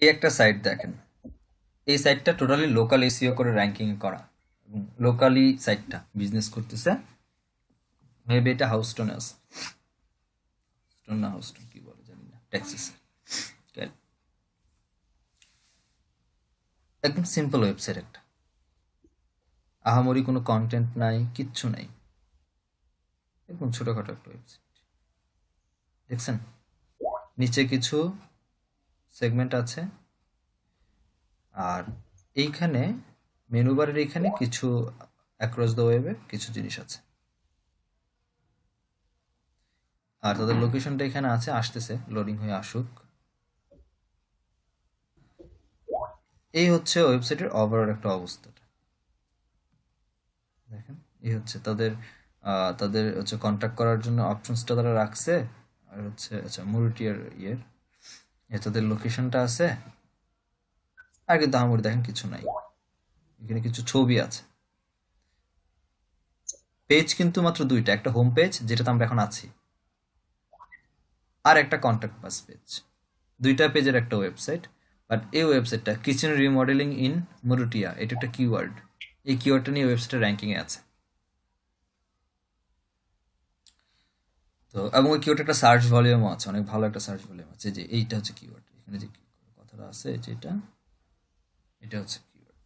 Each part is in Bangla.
এই একটা সাইট দেখেন, এই সাইটটা টোটালি লোকাল এসইও করে র্যাঙ্কিং করা, এবং লোকালি সাইটটা বিজনেস করতেছে। মেবি এটা হাউস্টনে আছে, হাউস্টন না হাউস্টন কি বলে জানি না, টেক্সাস। একদম সিম্পল ওয়েবসাইট একটা, আহামরি কোনো কন্টেন্ট নাই, কিচ্ছু নাই, একদম ছোটখাটো একটা ওয়েবসাইট। দেখছেন নিচে কিছু সেগমেন্ট আছে, আর এইখানে মেনু বারের এইখানে কিছু অ্যাক্রস দ্য ওয়েবের কিছু জিনিস আছে, আর তাদের লোকেশনটা এখানে আছে, আসতেছে, লোডিং হয়ে আসুক। এই হচ্ছে ওয়েবসাইটের ওভারঅল একটা অবস্থাটা। দেখেন এই হচ্ছে তাদের তাদের হচ্ছে কন্ট্যাক্ট করার জন্য অপশনসটা তারা রাখছে, আর হচ্ছে আচ্ছা মুরিটিয়ার তাদের লোকেশনটা আছে, আর কিন্তু আহামরি দেখেন কিছু নাই, এখানে কিছু ছবি আছে। পেজ কিন্তু মাত্র দুইটা, একটা হোম পেজ যেটাতে আমরা এখন আছি, আর একটা কন্ট্যাক্ট পাস পেজ, দুইটা পেজের একটা ওয়েবসাইট। বাট এই ওয়েবসাইটটা কিচেন রিমডেলিং ইন মুরুটিয়া, এটা একটা কিওয়ার্ড, এই কিওয়ার্ডটা নিয়ে ওয়েবসাইটের র্যাঙ্কিংয়ে আছে। তো এবং ওই কিওয়ার্ড একটা সার্চ ভলিউমও আছে, অনেক ভালো একটা সার্চ ভলিউম আছে, যে এইটা হচ্ছে কিওয়ার্ড, এখানে যে কথাটা আছে যেটা, এটা হচ্ছে কিওয়ার্ড।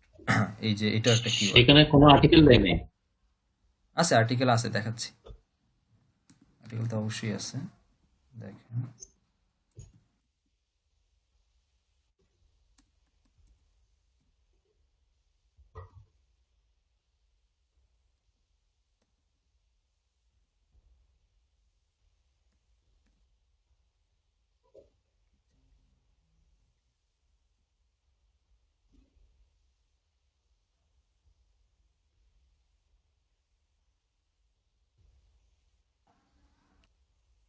এই যে এটা একটা কিওয়ার্ড এখানে কোনো আর্টিকেল দেয় নাই। আছে, আর্টিকেল আছে, দেখাচ্ছি, আর্টিকেল তো অবশ্যই আছে, দেখেন।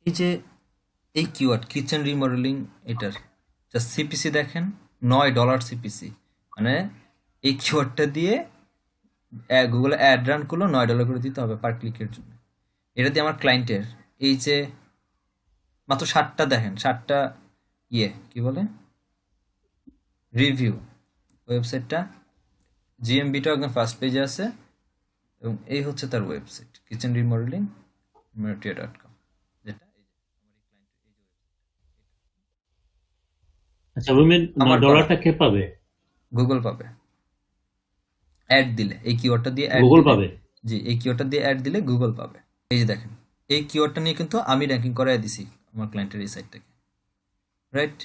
এই যে এই কিওয়ার্ড কিচেন রিমডেলিং, এটার জাস্ট সিপিসি দেখেন, $9 সিপিসি, মানে এই কিওয়ার্ডটা দিয়ে গুগলে অ্যাড রান করলো, $9 করে দিতে হবে পার ক্লিকের জন্য। এটা দিয়ে আমার ক্লায়েন্টের এই যে মাত্র 60টা, দেখেন 60টা কি বলে রিভিউ, ওয়েবসাইটটা জিএমবিটাও একদম ফার্স্ট পেজে আছে, এবং এই হচ্ছে তার ওয়েবসাইট কিচেন রিমডেলিং মেরিটিয়া.com, যেটা এই যে আচ্ছা, রুমের আমার করা, ডলারটা কে পাবে? গুগল পাবে অ্যাড দিলে, এই কিওয়ার্ডটা দিয়ে অ্যাড গুগল দিলে। পাবে? জি, এই কিওয়ার্ডটা দিয়ে অ্যাড দিলে গুগল পাবে। এই যে দেখেন, এই কিওয়ার্ডটা নিয়ে কিন্তু আমি র্যাঙ্কিং করাই দিছি আমার ক্লায়েন্টের এই সাইটটাকে, রাইট?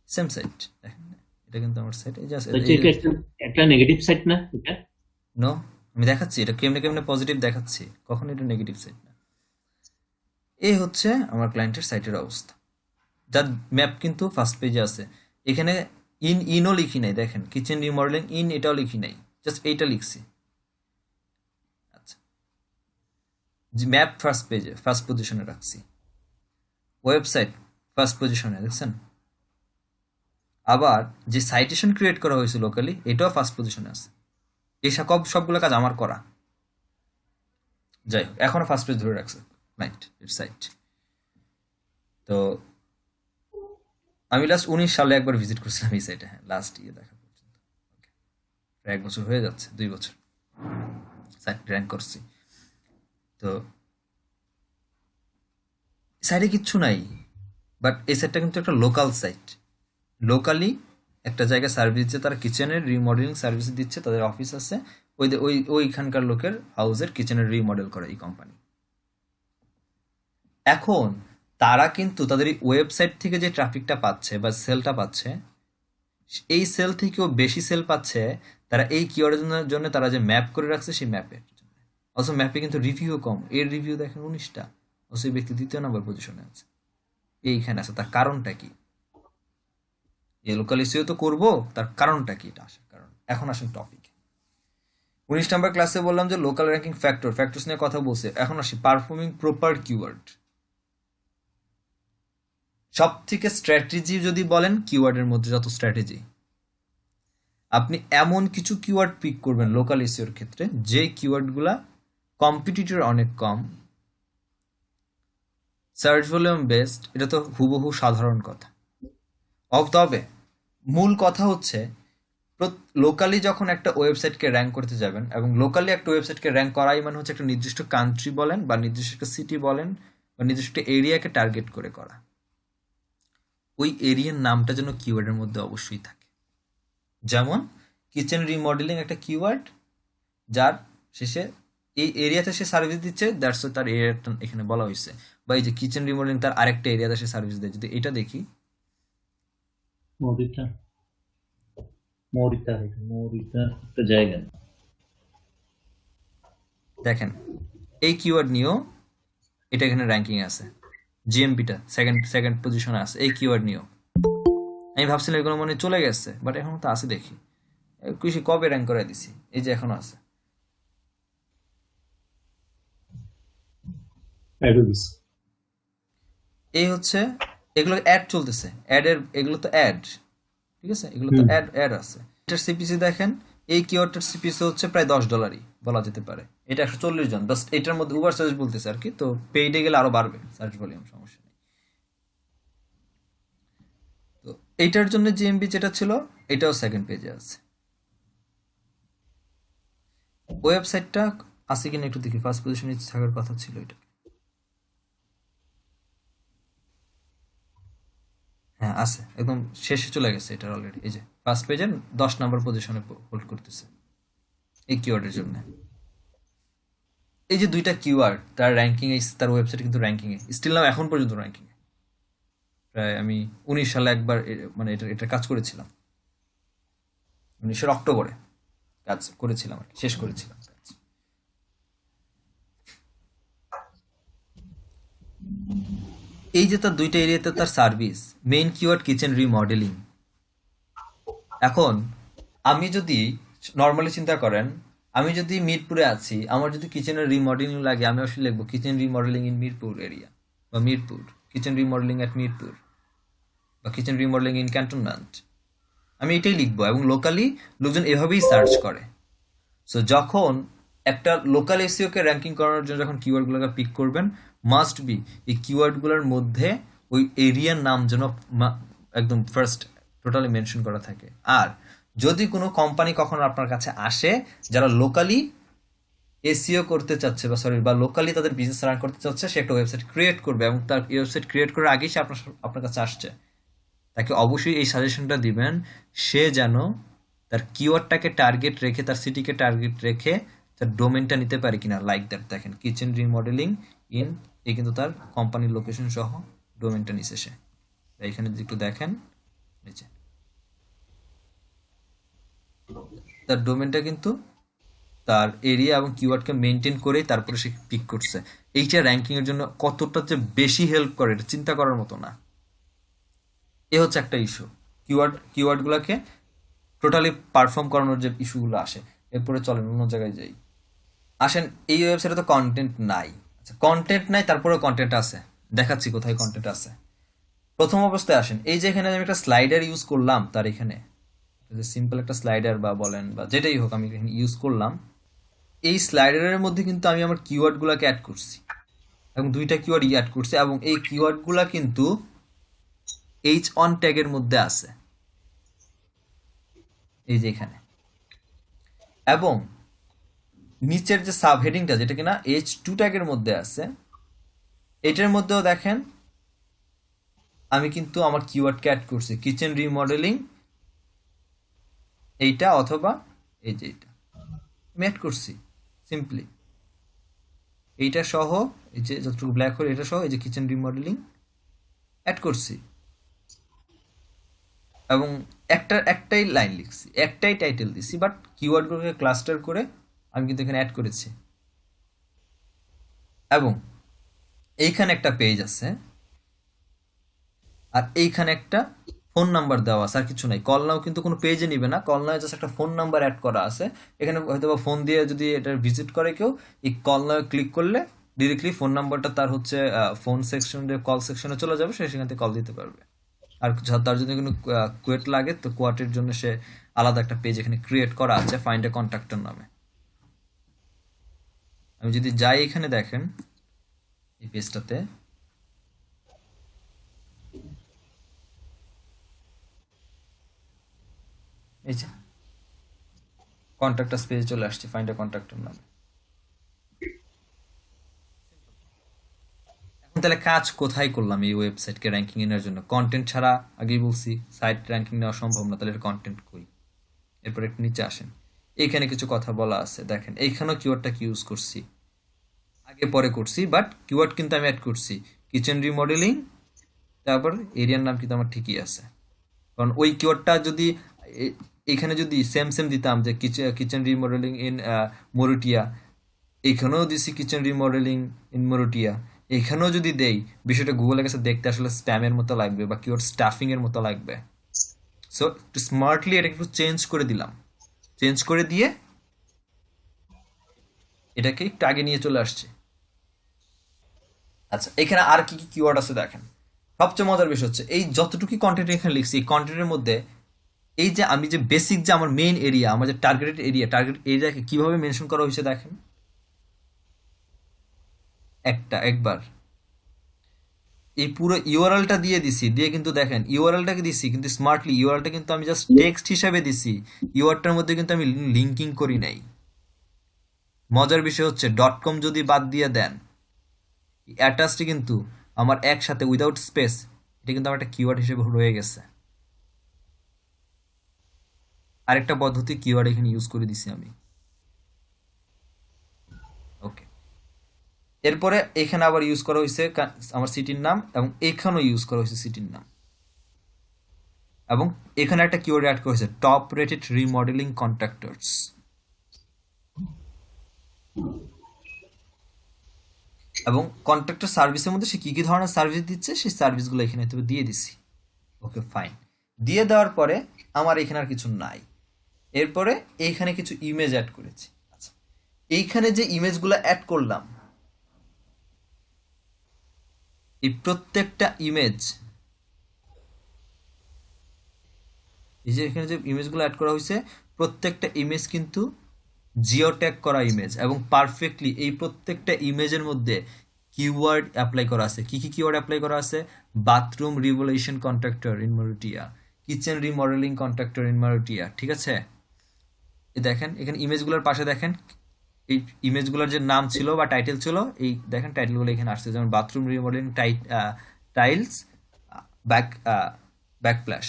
সেম সাইট, দেখেন এটা কিন্তু আমার সাইট, এই জাস্ট হচ্ছে এই এটা একটা একটা নেগেটিভ সাইট না এটা? নো, আমি দেখাচ্ছি এটা কেমনে কেমনে পজিটিভ দেখাচ্ছি, কখন এটা নেগেটিভ সাইট না। এই হচ্ছে আমার ক্লায়েন্টের সাইটের অবস্থা, যার ম্যাপ কিন্তু ফার্স্ট পেজে আছে। এখানে ইনও লিখি নাই, দেখেন কিচেন রিমডেলিং এটাও লিখি নাই, জাস্ট এইটা লিখছি। আচ্ছা, ম্যাপ ফার্স্ট পেজে ফার্স্ট পজিশনে রাখছি, ওয়েবসাইট ফার্স্ট পজিশনে, দেখছেন? আবার যে সাইটেশন ক্রিয়েট করা হয়েছে লোকালি, এটাও ফার্স্ট পজিশনে আছে। এই সবগুলো কাজ আমার করা। যাই হোক, এখনো ফার্স্ট পেজ ধরে রাখছে ক্লায়েন্ট এর সাইট। তো আমি লাস্ট 19 সালে একবার ভিজিট করছিলাম এই সাইটে, হ্যাঁ লাস্ট দেখা পর্যন্ত। Okay, প্রায় 1 বছর হয়ে যাচ্ছে, 2 বছর সাইট র্যাঙ্ক করছি। তো সাইটে কিচ্ছু নাই, বাট এই সাইটটা কিন্তু একটা লোকাল সাইট, লোকালি একটা জায়গায় সার্ভিস দিচ্ছে, তারা কিচেনের রিমডেলিং সার্ভিস দিচ্ছে, তাদের অফিস আছে, ওইখানকার লোকের হাউসের কিচেনের রিমডেল করে এই কোম্পানি। এখন তারা কিন্তু তাদের এই ওয়েবসাইট থেকে যে ট্রাফিকটা পাচ্ছে বা সেলটা পাচ্ছে, এই সেল থেকেও বেশি সেল পাচ্ছে তারা এই কিওয়ার্ডের জন্য তারা যে ম্যাপ করে রাখছে সেই ম্যাপের জন্য। অথচ ম্যাপে কিন্তু রিভিউ কম, এর রিভিউ দেখেন 19টা, অথচ এই ব্যক্তি 2য় নম্বর পজিশনে আছে, এইখানে আছে। তার কারণটা কি? এই লোকাল এসইও তো করবো, তার কারণটা কি, এটা আসার কারণ। এখন আসেন টপিক। 19 নম্বর ক্লাসে বললাম যে লোকাল র্যাঙ্কিং ফ্যাক্টরস নিয়ে কথা বলছে, এখন আসি পারফর্মিং প্রপার কিওয়ার্ড। সব থেকে স্ট্র্যাটেজি যদি বলেন, কিওয়ার্ডের মধ্যে যত স্ট্র্যাটেজি, আপনি এমন কিছু কিওয়ার্ড পিক করবেন লোকাল এসইওর ক্ষেত্রে, যে কিওয়ার্ডগুলা কম্পিটিটর অনেক কম, সার্চ ভলিউম বেস্ট, এটা তো হুবহু সাধারণ কথা। তবে মূল কথা হচ্ছে লোকালি যখন একটা ওয়েবসাইটকে র্যাঙ্ক করতে যাবেন, এবং লোকালি একটা ওয়েবসাইটকে র্যাঙ্ক করাই মানে হচ্ছে একটা নির্দিষ্ট কান্ট্রি বলেন বা নির্দিষ্ট একটা সিটি বলেন বা নির্দিষ্ট একটা এরিয়াকে টার্গেট করে করা। ওই এরিয়ার নামটা যেন কিওয়ার্ডের মধ্যে অবশ্যই থাকে। যেমন কিচেন রিমডেলিং একটা কিওয়ার্ড, যার শেষে এই এরিয়াতে সে সার্ভিস দিচ্ছে, দ্যাটস তার এরিয়াটা এখানে বলা হয়েছে। বা এই যে কিচেন রিমডেলিং তার আরেকটা এরিয়াতে সে সার্ভিস দেয়, যদি এটা দেখি, মরিতা মরিতা মরিতা একটা জায়গা। দেখেন এই কিওয়ার্ড নিয়েও এটা এখানে র্যাঙ্কিং আছে, জিএমপিটা সেকেন্ড সেকেন্ড পজিশনে আছে এই কিওয়ার্ড নিয়েও। আমি ভাবছিলাম এগুলো মনে হয় চলে গেছে, বাট এখন তো আছে দেখি। কৃষি কবে র্যাঙ্ক করে দিছি, এই যে এখনো আছে। অ্যাডোবিস। এই হচ্ছে এগুলো অ্যাড চলতেছে, অ্যাডের এগুলো তো অ্যাড, ঠিক আছে, এগুলো তো হুম। অ্যাড অ্যাড আছে। এটার সিপিসি দেখেন, এই কিওয়ার্ডটার সিপিসি হচ্ছে প্রায় $10 বলা যেতে পারে। এটা 140 জন, বাস এটার মধ্যে উবার সার্চ বলতেছে আর কি, তো পেইডে গেলে আরো বাড়বে সার্চ ভলিউম, সমস্যা নেই। তো এইটার জন্য জিএমবি যেটা ছিল এটাও সেকেন্ড পেজে আছে। ওয়েবসাইটটা আছে কিনা একটু দেখি, ফার্স্ট পজিশনে থাকার কথা ছিল এটা। হ্যাঁ আছে, একদম শেষে চলে গেছে এটা অলরেডি। এই যে ফার্স্ট পেজের 10 নম্বর পজিশনে হোল্ড করতেছে এই কিওয়ার্ডের জন্য। এই যে দুইটা কিওয়ার্ড তার র্যাঙ্কিং এ, তার ওয়েবসাইট কিন্তু র্যাঙ্কিং এ স্টিল নাও এখন পর্যন্ত র্যাঙ্কিং এ। প্রায় আমি 19 সালে একবার মানে এটা কাজ করেছিলাম, 19 অক্টোবরে কাজ করেছিলাম আর কি, শেষ করেছিলাম কাজ। এই যে তার দুইটা এরিয়াতে তার service, main keyword kitchen remodelling. এখন আমি যদি নর্মালি চিন্তা করেন, আমি যদি মিরপুরে আছি, আমার যদি কিচেনের রিমডেলিং লাগে, আমি আসলে লিখবো kitchen remodelling in Mirpur area, বা Mirpur kitchen remodelling at Mirpur, বা কিচেন রিমডেলিং ইন ক্যান্টনমেন্ট। আমি এটাই লিখবো, এবং লোকালি লোকজন এভাবেই সার্চ করে। সো যখন একটা লোকাল এসইওকে র্যাঙ্কিং করানোর জন্য যখন কিওয়ার্ডগুলোকে পিক করবেন, মাস্ট বি এই কিওয়ার্ডগুলোর মধ্যে ওই এরিয়ার নাম যেন একদম ফার্স্ট টোটালি মেনশন করা থাকে। আর যদি কোনো কোম্পানি কখনো আপনার কাছে আসে যারা লোকালি এসইও করতে চাচ্ছে, বা সরি, বা লোকালি তাদের বিজনেস রান করতে চাচ্ছে, সে একটা ওয়েবসাইট ক্রিয়েট করবে, এবং তার ওয়েবসাইট ক্রিয়েট করার আগেই সে আপনার কাছে আসছে, তাকে অবশ্যই এই সাজেশনটা দিবেন সে যেন তার কিওয়ার্ডটাকে টার্গেট রেখে, তার সিটিকে টার্গেট রেখে তার ডোমেনটা নিতে পারে কিনা। লাইক দ্যাট, দেখেন কিচেন রিমডেলিং ইন, এই কিন্তু তার কোম্পানির লোকেশন সহ ডোমেনটা নিছে সে। এইখানে যদি একটু দেখেন নিচে, তার ডোমেনটা কিন্তু তার এরিয়া এবং কিওয়ার্ডকে মেনটেন করেই তারপরে সে পিক করছে। এইটা র্যাঙ্কিং এর জন্য কতটা যে বেশি হেল্প করে এটা চিন্তা করার মতো না। এ হচ্ছে একটা ইস্যু, কিওয়ার্ডগুলোকে টোটালি পারফর্ম করানোর যে ইস্যুগুলো আসে। এরপরে চলেন অন্য জায়গায় যাই। আসেন, এই ওয়েবসাইটে তো কন্টেন্ট নাই। আচ্ছা, কন্টেন্ট নাই তারপরেও কন্টেন্ট আছে, দেখাচ্ছি কোথায় কন্টেন্ট আছে। প্রথম অবস্থায় আসেন, এই যে এখানে আমি একটা স্লাইডার ইউজ করলাম, তার এখানে সিম্পল একটা স্লাইডার বা বলেন বা যেটাই হোক আমি এখানে ইউজ করলাম। এই স্লাইডারের মধ্যে কিন্তু আমি আমার কিওয়ার্ডগুলোকে অ্যাড করছি, এবং দুইটা কিওয়ার্ড অ্যাড করছি, এবং এই কিওয়ার্ডগুলো কিন্তু H1 ট্যাগের মধ্যে আছে, এই যে এখানে। এবং নিচের যে সাব হেডিংটা যেটা কিনা H2 ট্যাগের মধ্যে আছে, এটার মধ্যেও দেখেন আমি কিন্তু আমার কিওয়ার্ডকে অ্যাড করছি, কিচেন রিমডেলিং এইটা, অথবা এই যে এইটা আমি অ্যাড করছি সিম্পলি এইটা সহ, এই যে যতটুকু ব্ল্যাক হল এটা সহ, এই যে কিচেন রিমডেলিং অ্যাড করছি, এবং একটাই লাইন লিখছি, একটাই টাইটেল দিছি, বাট কিওয়ার্ডগুলোকে ক্লাস্টার করে আমি কিন্তু এখানে অ্যাড করেছি। এবং এইখানে একটা পেজ আছে, আর এইখানে একটা ফোন নাম্বার দেওয়া আছে, আর কিছু নাই। কল নাও কিন্তু কোনো পেজে নিবে না, কল নাও জাস্ট একটা ফোন নাম্বার অ্যাড করা আছে এখানে। হয়তো বা ফোন দিয়ে যদি এটা ভিজিট করে কেউ, এই কল নাও ক্লিক করলে ডিরেক্টলি ফোন নাম্বারটা তার হচ্ছে ফোন সেকশনে, কল সেকশনে চলে যাবে, সে সেখান থেকে কল দিতে পারবে। আর তার যদি কোনো কোয়েট লাগে, তো কোয়াটের জন্য সে আলাদা একটা পেজ এখানে ক্রিয়েট করা আছে, ফাইন্ড এ কন্ট্যাক্টর নামে। আমি যদি যাই এখানে দেখেন এই পেজটাতে, এই যে কন্ট্রাক্টর পেজে চলে আসছে, ফাইন্ড আ কন্ট্রাক্টর নামে। এখন তাহলে কাজ কোথায় করলাম এই ওয়েবসাইটকে র্যাঙ্কিং এর জন্য? কন্টেন্ট ছাড়া আগেই বলছি সাইট র্যাঙ্কিং নেওয়া সম্ভব না, তাহলে কন্টেন্ট কই? এরপর একটু নিচে আসেন, এইখানে কিছু কথা বলা আছে দেখেন, এইখানেও কিওয়ার্ডটা কি ইউজ করছি, আগে পরে করছি বাট কিওয়ার্ড কিন্তু আমি অ্যাড করছি, কিচেন রিমডেলিং, তারপর এরিয়ার নাম কিন্তু আমার ঠিকই আছে। কারণ ওই কিওয়ার্ডটা যদি এখানে যদি সেম সেম দিতাম যে কিচেন রিমডেলিং ইন মরুটিয়া, এখানেও দিছি কিচেন রিমডেলিং ইন মরুটিয়া, এখানেও যদি দেই, বিষয়টা গুগলের কাছে দেখতে আসলে স্প্যামের মতো লাগবে বা কিওয়ার্ড স্টাফিং এর মতো লাগবে। সো একটু স্মার্টলি এটা একটু চেঞ্জ করে দিলাম, চেঞ্জ করে দিয়ে এটাকে একটু আগে নিয়ে চলে আসছে। আচ্ছা, এখানে আর কি কি কিওয়ার্ড আছে দেখেন। সবচেয়ে মজার বিষয় হচ্ছে এই যতটুকু কন্টেন্ট এখানে লিখছি, এই কন্টেন্টের মধ্যে এই যে আমি যে বেসিক যে আমার মেইন এরিয়া, আমার যে টার্গেট এরিয়াকে কিভাবে মেনশন করা হয়েছে দেখেন। একবার এই পুরো ইউআরএলটা দিয়ে দিছি, দিয়ে কিন্তু দেখেন ইউআরএলটাকে দিছি কিন্তু স্মার্টলি, ইউআরএলটা কিন্তু আমি জাস্ট টেক্সট হিসাবে দিছি, ইউআরটার মধ্যে কিন্তু আমি লিঙ্কিং করি নাই। মজার বিষয় হচ্ছে ডট কম যদি বাদ দিয়ে দেন, অ্যাটাচটি কিন্তু আমার একসাথে উইদাউট স্পেস, এটা কিন্তু আমার একটা কিওয়ার্ড হিসেবে রয়ে গেছে। আরেকটা পদ্ধতি কিওয়ার্ড এখানে ইউজ করে দিছি আমি। ওকে, এরপরে এখানে আবার ইউজ করা হয়েছে আমার সিটির নাম, এবং এখানেও ইউজ করা হয়েছে সিটির নাম, এবং এখানে একটা কিওয়ার্ড অ্যাড করা হয়েছে টপ রেটেড রিমডেলিং কন্ট্রাক্টরস। এবং কন্ট্রাক্টর সার্ভিসের মধ্যে সে কি কি ধরনের সার্ভিস দিচ্ছে সেই সার্ভিসগুলো এখানে তো দিয়ে দিছি। ওকে ফাইন, দিয়ে দেওয়ার পরে আমার এখানে আর কিছু নাই। এরপরে এইখানে কিছু ইমেজ অ্যাড করেছি। আচ্ছা, এইখানে যে ইমেজগুলো অ্যাড করলাম, এই প্রত্যেকটা ইমেজ, এই যে এখানে যে ইমেজগুলো অ্যাড করা হয়েছে, প্রত্যেকটা ইমেজ কিন্তু জিও ট্যাগ করা ইমেজ, এবং পারফেক্টলি এই প্রত্যেকটা ইমেজের মধ্যে কিওয়ার্ড অ্যাপ্লাই করা আছে। কি কি কিওয়ার্ড অ্যাপ্লাই করা আছে? Bathroom revolution contractor in Marietta, kitchen remodelling contractor in Marietta, ঠিক আছে? এই দেখেন এখানে ইমেজগুলোর পাশে দেখেন এই ইমেজগুলোর যে নাম ছিল বা টাইটেল ছিল, এই দেখেন টাইটেলগুলো এখানে আসছে, যেমন বাথরুম রিমডেলিং টাইলস ব্যাক ব্যাকফ্ল্যাশ।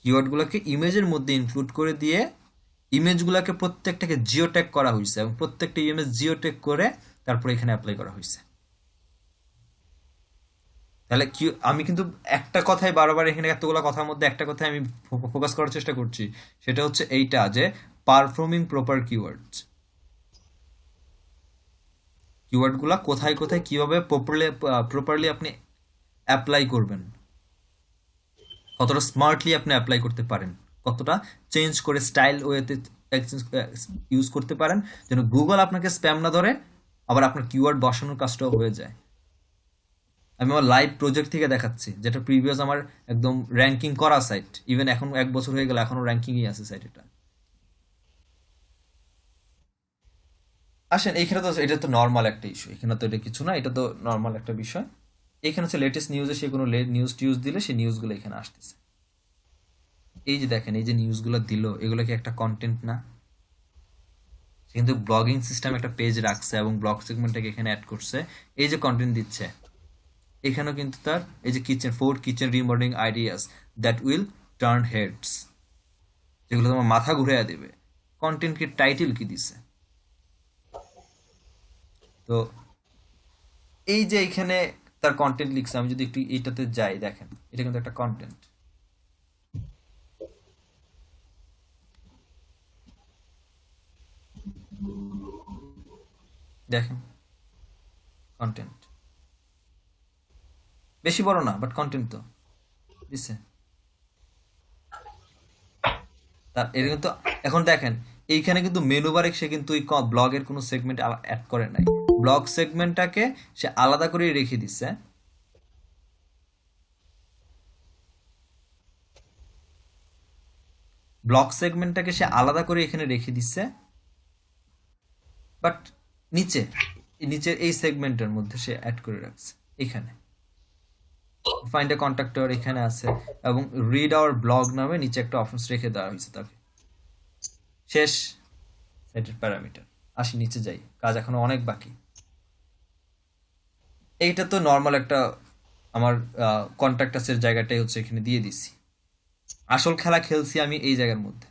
কিওয়ার্ডগুলোকে ইমেজের মধ্যে ইনক্লুড করে দিয়ে ইমেজগুলোকে প্রত্যেকটাকে জিও ট্যাগ করা হয়েছে, এবং প্রত্যেকটা ইমেজ জিও ট্যাগ করে তারপরে এখানে অ্যাপ্লাই করা হয়েছে। তাহলে কি আমি কিন্তু একটা কথাই বারবার, এখানে এতগুলো কথার মধ্যে একটা কথাই আমি ফোকাস করার চেষ্টা করছি, সেটা হচ্ছে এইটা যে পারফর্মিং প্রপার কিওয়ার্ডস। কিওয়ার্ডগুলো কোথায় কোথায় কিভাবে প্রপারলি আপনি অ্যাপ্লাই করবেন, কতটা স্মার্টলি আপনি অ্যাপ্লাই করতে পারেন, কতটা চেঞ্জ করে স্টাইল ওয়েতে ইউজ করতে পারেন, যেন গুগল আপনাকে স্প্যাম না ধরে, আবার আপনার কিওয়ার্ড বসানোর কাজটাও হয়ে যায়। আমি আমার লাইভ প্রজেক্ট থেকে দেখাচ্ছি, যেটা প্রিভিয়াস আমার একদম র্যাঙ্কিং করা সাইট, ইভেন এখন 1 বছর হয়ে গেল এখনো র্যাঙ্কিংই আছে সাইট এটা। আসেন এইখানে তো এটা তো নর্মাল একটা ইস্যু, এখানে তো এটা কিছু না, এটা তো নর্মাল একটা বিষয়। এখানে হচ্ছে লেটেস্ট নিউজে সে কোনো নিউজ টিউজ দিলে সেই নিউজগুলো এখানে আসতেছে। এই যে দেখেন এই যে নিউজগুলো দিল, এগুলো কি একটা কন্টেন্ট না? কিন্তু ব্লগিং সিস্টেম একটা পেজ রাখছে এবং ব্লগ সেগমেন্টটাকে এখানে অ্যাড করছে, এই যে কন্টেন্ট দিচ্ছে এখানেও কিন্তু তার এই যে kitchen remodelling ideas that will turn heads, যেগুলো তোমার মাথা ঘুরে দেবে। কন্টেন্ট কি টাইটেল কি দিছে? তো এই যে এখানে তার কন্টেন্ট লিখছে, আমি যদি একটু এইটাতে যাই দেখেন এটা কিন্তু একটা কন্টেন্ট। দেখেন কন্টেন্ট বেশি বড় না বাট কন্টেন্ট তো দিছে। তার এটা কিন্তু এখন দেখেন এইখানে কিন্তু মেনু বারে সে কিন্তু ওই ব্লগের কোনো সেগমেন্ট অ্যাড করে নাই, ব্লগ সেগমেন্টটাকে সে আলাদা করে রেখে দিচ্ছে। ব্লগ সেগমেন্টটাকে সে আলাদা করে এখানে রেখে দিচ্ছে, বাট নিচে নিচের এই সেগমেন্টের মধ্যে সে অ্যাড করে রাখছে এখানে। ফাইন্ড এ কন্ট্রাক্টর এখানে আছে, এবং রিড আওয়ার ব্লগ নামে নিচে একটা অপশনস রেখে দেওয়া হয়েছে তাকে। শেষ সাইটের প্যারামিটার। আসি নিচে যাই, কাজ এখনো অনেক বাকি। এইটা তো নর্মাল একটা আমার কন্ট্রাক্টাসের জায়গাটাই হচ্ছে এখানে দিয়ে দিছি। আসল খেলা খেলছি আমি এই জায়গার মধ্যে।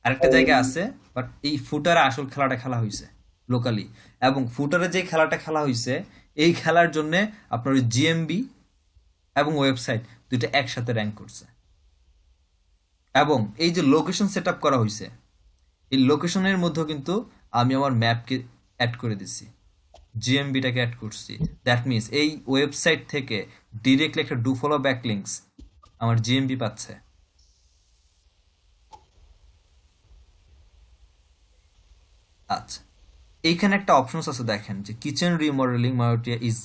আরেকটা জায়গা আছে, বাট এই ফুটারে আসল খেলাটা খেলা হয়েছে লোকালি। এবং ফুটারে যে খেলাটা খেলা হয়েছে, এই খেলার জন্য আপনার ওই জিএমবি এবং ওয়েবসাইট দুইটা একসাথে র্যাঙ্ক করছে। এবং এই যে লোকেশন সেট আপ করা হয়েছে, এই লোকেশনের মধ্যেও কিন্তু আমি আমার ম্যাপকে অ্যাড করে দিছি, জিএমবিটাকে অ্যাড করছি। দ্যাট মিনস এই ওয়েবসাইট থেকে ডিরেক্টলি একটা ডু ফলো ব্যাক লিঙ্কস আমার জিএমবি পাচ্ছে। আচ্ছা, এইখানে একটা অপশনস আছে দেখেন, যে kitchen remodelling Marietta is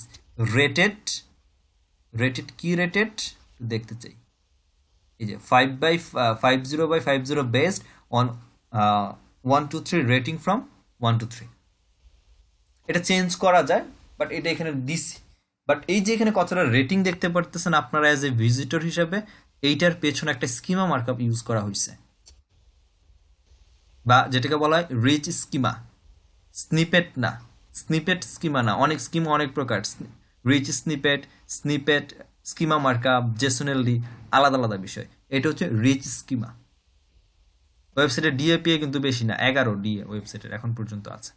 rated. Rated কি রেটেড দেখতে চাই। এই যে 5/50/50 based on 1 2 3 rating from 1 to 3। এটা চেঞ্জ করা যায়, বাট এটা এখানে দিছি। বাট এই যে এখানে কতটা রেটিং দেখতে পারতেছেন আপনারা অ্যাজ এ ভিজিটর হিসাবে, এইটার পেছনে একটা স্কিমা মার্কআপ ইউজ করা হয়েছে, বা যেটাকে বলা হয় রিচ স্কিমা। স্নিপেট না, স্নিপেট স্কিমা না, অনেক স্কিমা অনেক প্রকার। Rich snippet, snippet, schema markup, JSON LD, আলাদা আলাদা বিষয়। এটা হচ্ছে রিচ স্কিমা। ওয়েবসাইটের ডিএপিএ কিন্তু বেশি না, 11 ডিএ ওয়েবসাইটের এখন পর্যন্ত আছে।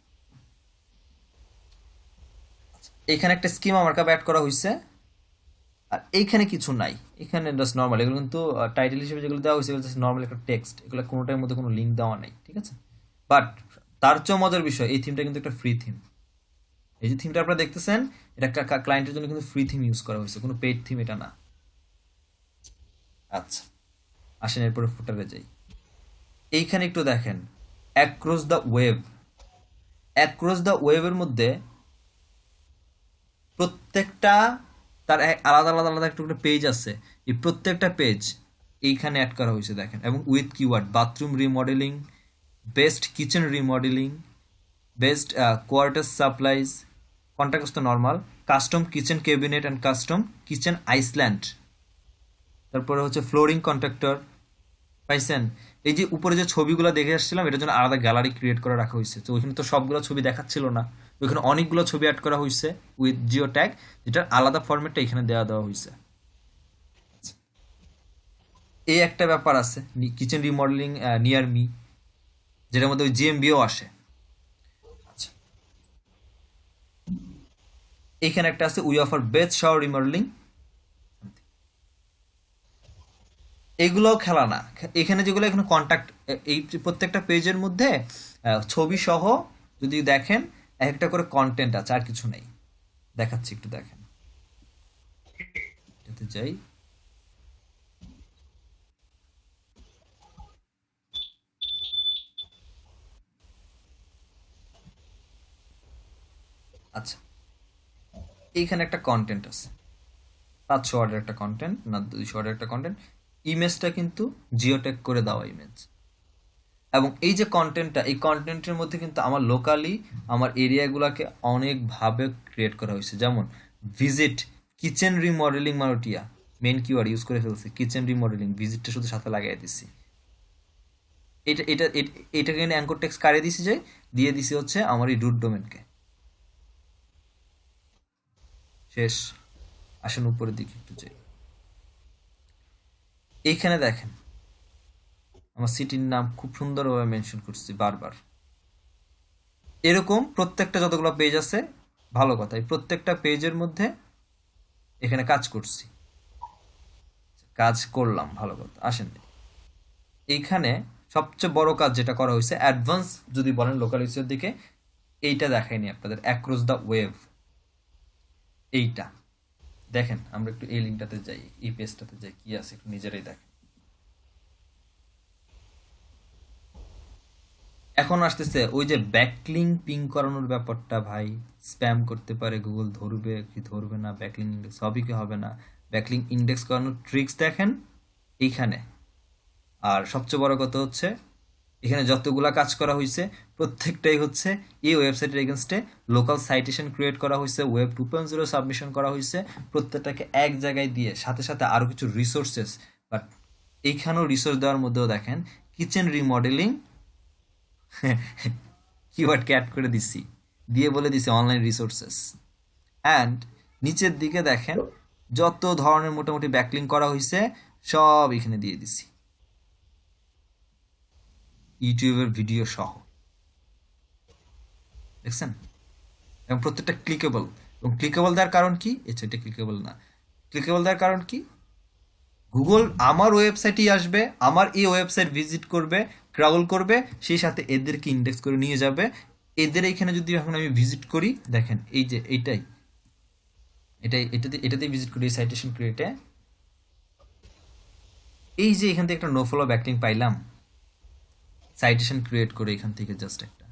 এখানে একটা স্কিমা মার্কআপ অ্যাড করা হয়েছে, আর এইখানে কিছু নাই। এখানে জাস্ট নর্মাল, এগুলো কিন্তু টাইটেল হিসেবে যেগুলো দেওয়া হয়েছে এগুলো জাস্ট নর্মাল একটা টেক্সট, এগুলো কোনোটার মধ্যে কোনো লিঙ্ক দেওয়া নাই, ঠিক আছে। বাট তার চেয়েও মজার বিষয়, এই থিমটা কিন্তু একটা ফ্রি থিম। এই যে থিমটা আপনারা দেখতেছেন, এটা ক্লায়েন্টের জন্য কিন্তু ফ্রি থিম ইউজ করা হয়েছে, কোনো পেইড থিম এটা না। আচ্ছা, আসেন এরপরে ফুটারে যাই। এইখানে একটু দেখেন, across the web. Across the ওয়েবের মধ্যে প্রত্যেকটা তার আলাদা আলাদা আলাদা একটু করে পেজ আছে। এই প্রত্যেকটা পেজ এইখানে অ্যাড করা হয়েছে দেখেন, এবং with keyword bathroom remodelling, best kitchen remodelling, best quarter supplies, contact তো normal, custom kitchen cabinet and custom kitchen island, তারপরে হচ্ছে ফ্লোরিং কন্ট্রাক্টর। পাইছেন? এই যে উপরে যে ছবিগুলো দেখে আসছিলাম, এটার জন্য আলাদা গ্যালারি ক্রিয়েট করে রাখা হয়েছে। তো ওইখানে তো সবগুলো ছবি দেখাচ্ছিল না, ওইখানে অনেকগুলো ছবি অ্যাড করা হয়েছে উইথ জিও ট্যাগ, যেটার আলাদা ফরম্যাটটা এখানে দেওয়া হয়েছে। এই একটা ব্যাপার আছে, কিচেন রিমডেলিং নিয়ার মি, যেটার মধ্যে ওই জিএমবিও আসে। আচ্ছা, এইখানে একটা আছে we offer best shower remodelling. এগুলোও খেলা না, এখানে যেগুলো এখানে কন্ট্যাক্ট, এই প্রত্যেকটা পেজের মধ্যে ছবি সহ যদি দেখেন এক একটা করে কন্টেন্ট আছে, আর কিছু নেই। দেখাচ্ছি একটু দেখেন, এটাতে যাই। আচ্ছা, এইখানে একটা কন্টেন্ট আছে, 500 ওয়ার্ডের একটা কন্টেন্ট, না 200 ওয়ার্ডের একটা কন্টেন্ট। ইমেজটা কিন্তু জিও ট্যাগ করে দেওয়া ইমেজ। এবং এই যে কন্টেন্টটা, এই কন্টেন্টের মধ্যে কিন্তু আমার লোকালি আমার এরিয়াগুলোকে অনেকভাবে ক্রিয়েট করা হয়েছে। যেমন visit kitchen remodelling Marietta, main keyword use করে ফেলছি, কিচেন রিমডেলিং, ভিজিটটা শুধু সাথে লাগাই দিছি। এটা এটা এটাকে অ্যাঙ্কর টেক্সট কারে দিছি, যে দিয়ে দিছি হচ্ছে আমার এই রুট ডোমেনকে। শেষ। আসেন উপরের দিকে একটু যাই। এইখানে দেখেন আমার সিটির নাম খুব সুন্দরভাবে মেনশন করছি বারবার। এরকম প্রত্যেকটা যতগুলো পেজ আছে, ভালো কথা, এই প্রত্যেকটা পেজের মধ্যে এখানে কাজ করছি, কাজ করলাম, ভালো কথা। আসেন এইখানে সবচেয়ে বড় কাজ যেটা করা হয়েছে, অ্যাডভান্স যদি বলেন লোকাল ইউজের দিকে, এইটা দেখাইনি আপনাদের, অ্যাক্রস দ্য ওয়েভ। এইটা দেখেন, আমরা একটু এই লিঙ্কটাতে যাই, এই পেজটাতে যাই, কি আছে একটু নিজেরাই দেখেন। এখন আসতেছে ওই যে ব্যাকলিং পিং করানোর ব্যাপারটা, ভাই স্প্যাম করতে পারে গুগল, ধরবে কি ধরবে না, ব্যাকলিং ইন্ডেক্স হবে কি হবে না, ব্যাকলিং ইন্ডেক্স করানোর ট্রিক্স দেখেন এইখানে। আর সবচেয়ে বড় কথা হচ্ছে, এখানে যতগুলা কাজ করা হয়েছে প্রত্যেকটাই হচ্ছে এই ওয়েবসাইটের এগেনস্টে লোকাল সাইটেশন ক্রিয়েট করা হয়েছে, ওয়েব 2.0 সাবমিশন করা হয়েছে, প্রত্যেকটাকে এক জায়গায় দিয়ে সাথে সাথে আরও কিছু রিসোর্সেস, বাট এইখানেও রিসোর্স দেওয়ার মধ্যেও দেখেন কিচেন রিমডেলিং কিওয়ার্ডকে অ্যাড করে দিছি, দিয়ে বলে দিছি অনলাইন রিসোর্সেস। অ্যান্ড নিচের দিকে দেখেন যত ধরনের মোটামুটি ব্যাকলিং করা হয়েছে সব এখানে দিয়ে দিছি, ইউটিউবের ভিডিও সহ, দেখছেন? এবং প্রত্যেকটা ক্লিকেবল। এবং ক্লিকেবল দেওয়ার কারণ কি? এটা ক্লিকেবল না। ক্লিকেবল দেওয়ার কারণ কি? গুগল আমার ওয়েবসাইটেই আসবে, আমার এই ওয়েবসাইট ভিজিট করবে, ক্রাউল করবে, সেই সাথে এদেরকে ইন্ডেক্স করে নিয়ে যাবে। এদের এখানে যদি এখন আমি ভিজিট করি, দেখেন এই যে এটাতে ভিজিট করি সাইটেশন ক্রিয়েটে, এই যে এখান থেকে একটা নো ফলো ব্যাকলিং পাইলাম সাইটেশন ক্রিয়েট করে, এখান থেকে জাস্ট একটা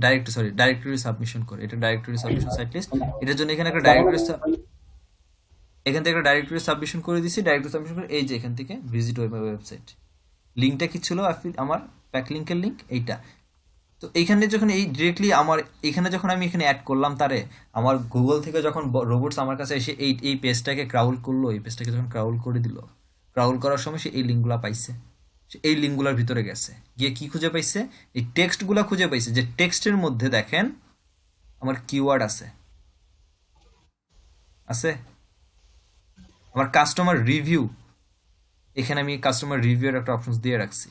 ডাইরেক্টরি সাবমিশন করে, এটা ডাইরেক্টরি সাবমিশন সাইট লিস্ট, এটার জন্য এখানে একটা এখান থেকে একটা ডাইরেক্টরি সাবমিশন করে দিছি, ডাইরেক্টরি সাবমিশন করে এই যে এখান থেকে ভিজিট ওয়েবসাইট, লিঙ্কটা কি ছিল আমার ব্যাক লিঙ্কের লিঙ্ক এইটা। তো এইখানে যখন এই ডিরেক্টলি আমার এখানে যখন আমি এখানে অ্যাড করলাম তারে, আমার গুগল থেকে যখন রোবটস আমার কাছে এসে এই পেজটাকে ক্রাউল করলো, এই পেজটাকে যখন ক্রাউল করে দিল, ক্রাউল করার সময় সে এই লিঙ্কগুলো পাইছে, সে এই লিঙ্কগুলোর ভিতরে গেছে, গিয়ে কি খুঁজে পাইছে? এই টেক্সটগুলো খুঁজে পাইছে, যে টেক্সটের মধ্যে দেখেন আমার কিওয়ার্ড আছে, আমার কাস্টমার রিভিউ, এখানে আমি কাস্টমার রিভিউর একটা অপশন দিয়ে রাখছি।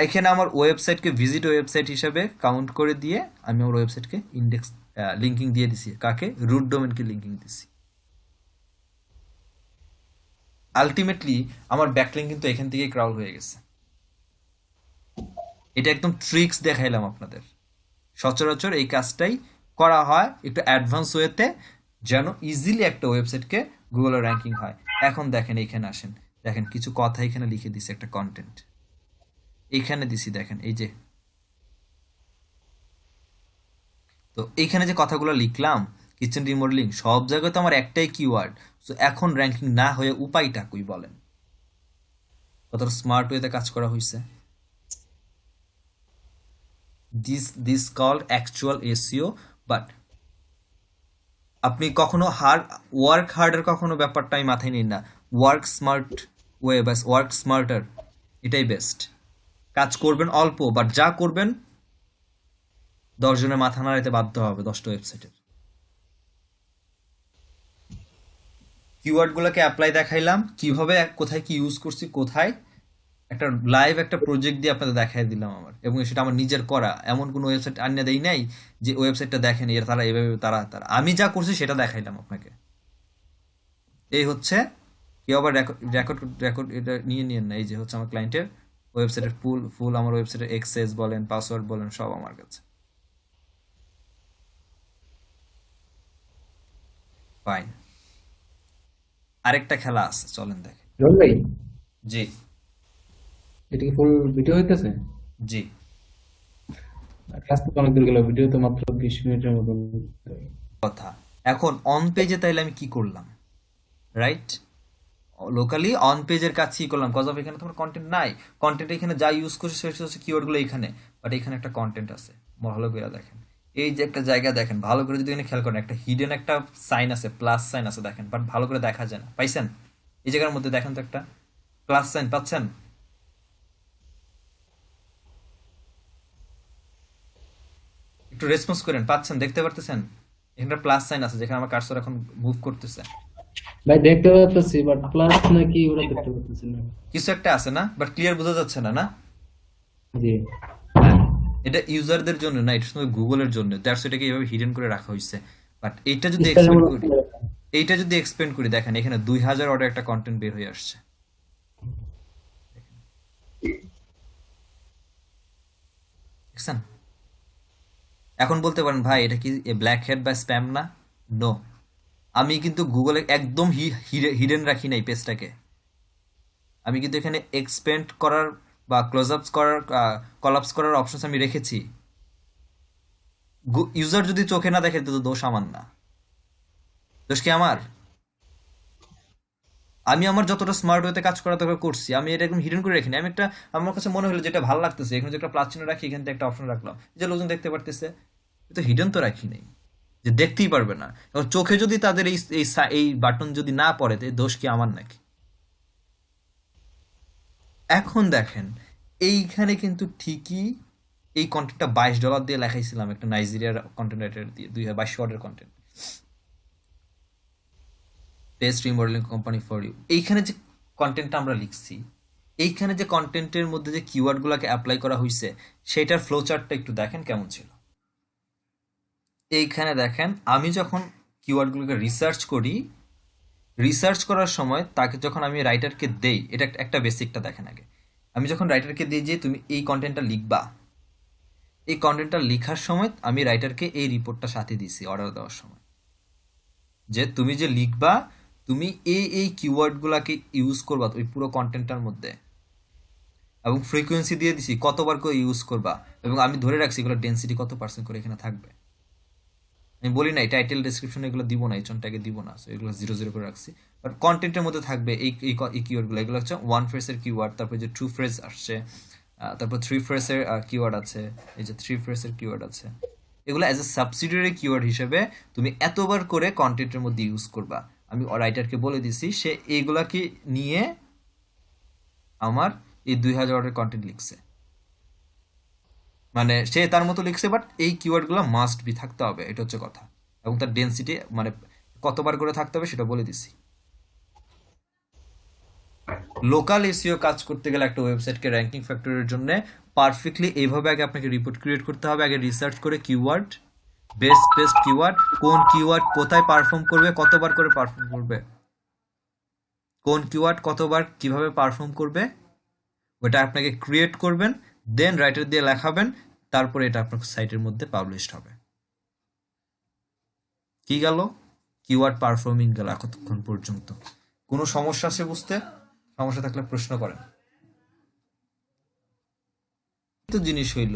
এখানে আমার ওয়েবসাইটকে ভিজিট ওয়েবসাইট হিসাবে কাউন্ট করে দিয়ে আমি আমার ওয়েবসাইটকে ইন্ডেক্স লিঙ্কিং দিয়ে দিছি, কাকে? রুট ডোমেনকে লিঙ্কিং দিছি। আলটিমেটলি আমার ব্যাকলিং কিন্তু এখান থেকে ক্রাউল হয়ে গেছে। এটা একদম ট্রিক্স দেখাইলাম আপনাদের। সচরাচর এই কাজটাই করা হয় একটু অ্যাডভান্স ওয়েতে, যেন ইজিলি একটা ওয়েবসাইটকে গুগলের র্যাঙ্কিং হয়। এখন দেখেন এইখানে আসেন, দেখেন কিছু কথা এখানে লিখে দিছি, একটা কন্টেন্ট এইখানে দিছি, দেখেন এই যে, তো এইখানে যে কথাগুলো লিখলাম কিচেন রিমডেলিং, সব জায়গায় তো আমার একটাই কিওয়ার্ড। তো এখন র্যাঙ্কিং না হয়ে উপায়টা কই বলেন? কতটা স্মার্ট ওয়েতে কাজ করা হয়েছে। This called actual SEO. But আপনি কখনো ওয়ার্ক হার্ডের কখনো ব্যাপারটা আমি মাথায় নিন না, ওয়ার্ক স্মার্ট ওয়ে বা ওয়ার্ক স্মার্টার, এটাই বেস্ট। কাজ করবেন অল্প, বাট যা করবেন 10 জনের মাথা নাড়াইতে বাধ্য হবে 10টা ওয়েবসাইটের। কিওয়ার্ডগুলোকে অ্যাপ্লাই দেখাইলাম, কিভাবে কোথায় কি ইউজ করছি, কোথায় একটা লাইভ একটা প্রজেক্ট দিয়ে আপনাদের দেখাই দিলাম আমার, এবং সেটা আমার নিজের করা, এমন কোনো ওয়েবসাইট আনিয়ে দেই নাই যে ওয়েবসাইটটা দেখেন এর তারা এভাবে তারা আমি যা করছি সেটা দেখাইলাম আপনাকে। এই হচ্ছে, কেউ আবার রেকর্ড রেকর্ড এটা নিয়ে না, এই যে হচ্ছে আমার ক্লায়েন্টের ওয়েবসাইটের ফুল আমার ওয়েবসাইটের এক্সেস বলেন, পাসওয়ার্ড বলেন, সব আমার কাছে। ফাইন, আরেকটা খেলা আছে, চলেন দেখে। রোল ভাই, জি এটা কি ফুল ভিডিও হইতেছে? জি। ক্লাস তো অনেক দূর গেল, ভিডিও তো মাত্র 20 মিনিটের মতন। কথা এখন অন পেজে তাইলে আমি কি করলাম? রাইট, লোকালি অন পেজের কাছেই করলাম, কজ অফ এখানে তোমার কন্টেন্ট নাই। কন্টেন্ট এখানে যা ইউজ করছে সেটা হচ্ছে কিওয়ার্ডগুলো এখানে, বাট এখানে একটা কন্টেন্ট আছে। ভালো করে দেখেন, এই যে একটা জায়গা দেখেন, ভালো করে যদি এখানে খেয়াল করেন, একটা হিডেন একটা সাইন আছে, প্লাস সাইন আছে, দেখেন, বাট ভালো করে দেখা যায় না। পাইছেন? এই জায়গার মধ্যে দেখেন তো একটা প্লাস সাইন পাচ্ছেন? একটু রেসপন্স করেন, পাচ্ছেন? দেখতে পারতেছেন? এখানে প্লাস সাইন আছে যেখানে আমার কার্সর এখন মুভ করতেছে। ভাই দেখতে পাচ্ছি, বাট প্লাস নাকি ওরা দেখতে পাচ্ছি না। কিছু একটা আছে না, বাট ক্লিয়ার বোঝা যাচ্ছে না, না? জি, হ্যাঁ, এটা ইউজারদের জন্য না, এটা শুধু গুগলের জন্য, দ্যাটস এটাকে এইভাবে হিডেন করে রাখা হয়েছে। বাট এইটা যদি স্টারের এক্সপেন্ড মতো করি, এইটা যদি এক্সপেন্ড করি, দেখেন এখানে 2000 অর্ডার একটা কন্টেন্ট বের হয়ে আসছে। দেখছেন? এখন বলতে পারেন ভাই এটা কি ব্ল্যাক হেড বা স্প্যাম না? নো, আমি কিন্তু গুগলে একদম হিডেন রাখি নাই পেজটাকে। আমি কিন্তু এখানে এক্সপেন্ড করার বা ক্লোজআপস করার কলাপস করার অপশনস আমি রেখেছি। ইউজার যদি চোখে না দেখে তো দোষ আমার না, দোষ কি আমার? আমি আমার যতটা স্মার্ট ওয়েতে কাজ করা দরকার করছি, আমি এটা একদম হিডেন করে রাখিনি। আমি একটা, আমার কাছে মনে হলো যেটা ভালো লাগতেছে, এখানে যে একটা প্লাস চিহ্ন রাখি, এখান থেকে একটা অপশন রাখলাম যে লোকজন দেখতে পারতেছে, তো হিডেন তো রাখি নাই, যে দেখতেই পারবে না। এবার চোখে যদি তাদের এই বাটন যদি না পড়ে, তো এই দোষ কি আমার নাকি? এখন দেখেন, এইখানে কিন্তু ঠিকই এই কন্টেন্টটা $22 দিয়ে লেখাইছিলাম একটা নাইজেরিয়ার কন্টেন্ট রাইটার দিয়ে, 2200 ওয়ার্ডের content, best remodelling company for you. এইখানে যে কন্টেন্টটা আমরা লিখছি, এইখানে যে কন্টেন্টের মধ্যে যে কিওয়ার্ডগুলোকে অ্যাপ্লাই করা হয়েছে, সেটার ফ্লো চার্টটা একটু দেখেন কেমন ছিল। এইখানে দেখেন, আমি যখন কিওয়ার্ডগুলোকে রিসার্চ করি, রিসার্চ করার সময় তাকে যখন আমি রাইটারকে দেই, এটা একটা বেসিকটা দেখেন আগে। আমি যখন রাইটারকে দিই যে তুমি এই কন্টেন্টটা লিখবা, এই কন্টেন্টটা লেখার সময় আমি রাইটারকে এই রিপোর্টটা সাথে দিছি অর্ডার দেওয়ার সময়, যে তুমি যে লিখবা, তুমি এই কিওয়ার্ডগুলোকে ইউজ করবা ওই পুরো কন্টেন্টটার মধ্যে, এবং ফ্রিকোয়েন্সি দিয়ে দিছি কতবার করে ইউজ করবা, এবং আমি ধরে রাখছি এগুলো ডেন্সিটি কত পার্সেন্ট করে এখানে থাকবে। আমি বলি নাই টাইটেল ডেসক্রিপশন এগুলো দিব না, এইচন ট্যাগে দিব না, সো এগুলো 0 করে রাখছি। বাট কন্টেন্টের মধ্যে থাকবে এই কিওয়ার্ডগুলো। এগুলো হচ্ছে ওয়ান ফ্রেজের কিওয়ার্ড, তারপর যে টু ফ্রেজ আসছে, তারপর থ্রি ফ্রেজের কিওয়ার্ড আছে, এই যে থ্রি ফ্রেজের কিওয়ার্ড আছে। এগুলো অ্যাজ এ সাবসিডিয়ারি কিওয়ার্ড হিসেবে তুমি এতবার করে কন্টেন্টের মধ্যে ইউজ করবা। আমি রাইটারকে বলে দিছি, সে এইগুলাকে নিয়ে আমার এই 2000 ওয়ার্ডের কন্টেন্ট লিখছে, মানে সে তার মতো লিখছে, বাট এই কিওয়ার্ডগুলো মাস্ট বি থাকতে হবে, এটা হচ্ছে কথা। এবং তার ডেন্সিটি মানে কতবার করে থাকতে হবে সেটা বলে দিছি। লোকাল এসইও কাজ করতে গেলে একটা ওয়েবসাইটকে র্যাঙ্কিং ফ্যাক্টরের জন্য পারফেক্টলি এইভাবে আগে আপনাকে রিপোর্ট ক্রিয়েট করতে হবে। আগে রিসার্চ করে কিওয়ার্ড, বেস্ট কিওয়ার্ড, কোন কিওয়ার্ড কোথায় পারফর্ম করবে, কতবার করে পারফর্ম করবে, কোন কিওয়ার্ড কতবার কিভাবে পারফর্ম করবে, ওটা আপনাকে ক্রিয়েট করবেন, দেন রাইটার দিয়ে লেখাবেন, তারপরে এটা আপনার সাইটের মধ্যে পাবলিশড হবে। কি গেল? কিওয়ার্ড পারফর্মিং গেল এতক্ষণ পর্যন্ত। কোনো সমস্যা আছে বুঝতে? সমস্যা থাকলে প্রশ্ন করেন। তো জিনিস হইল,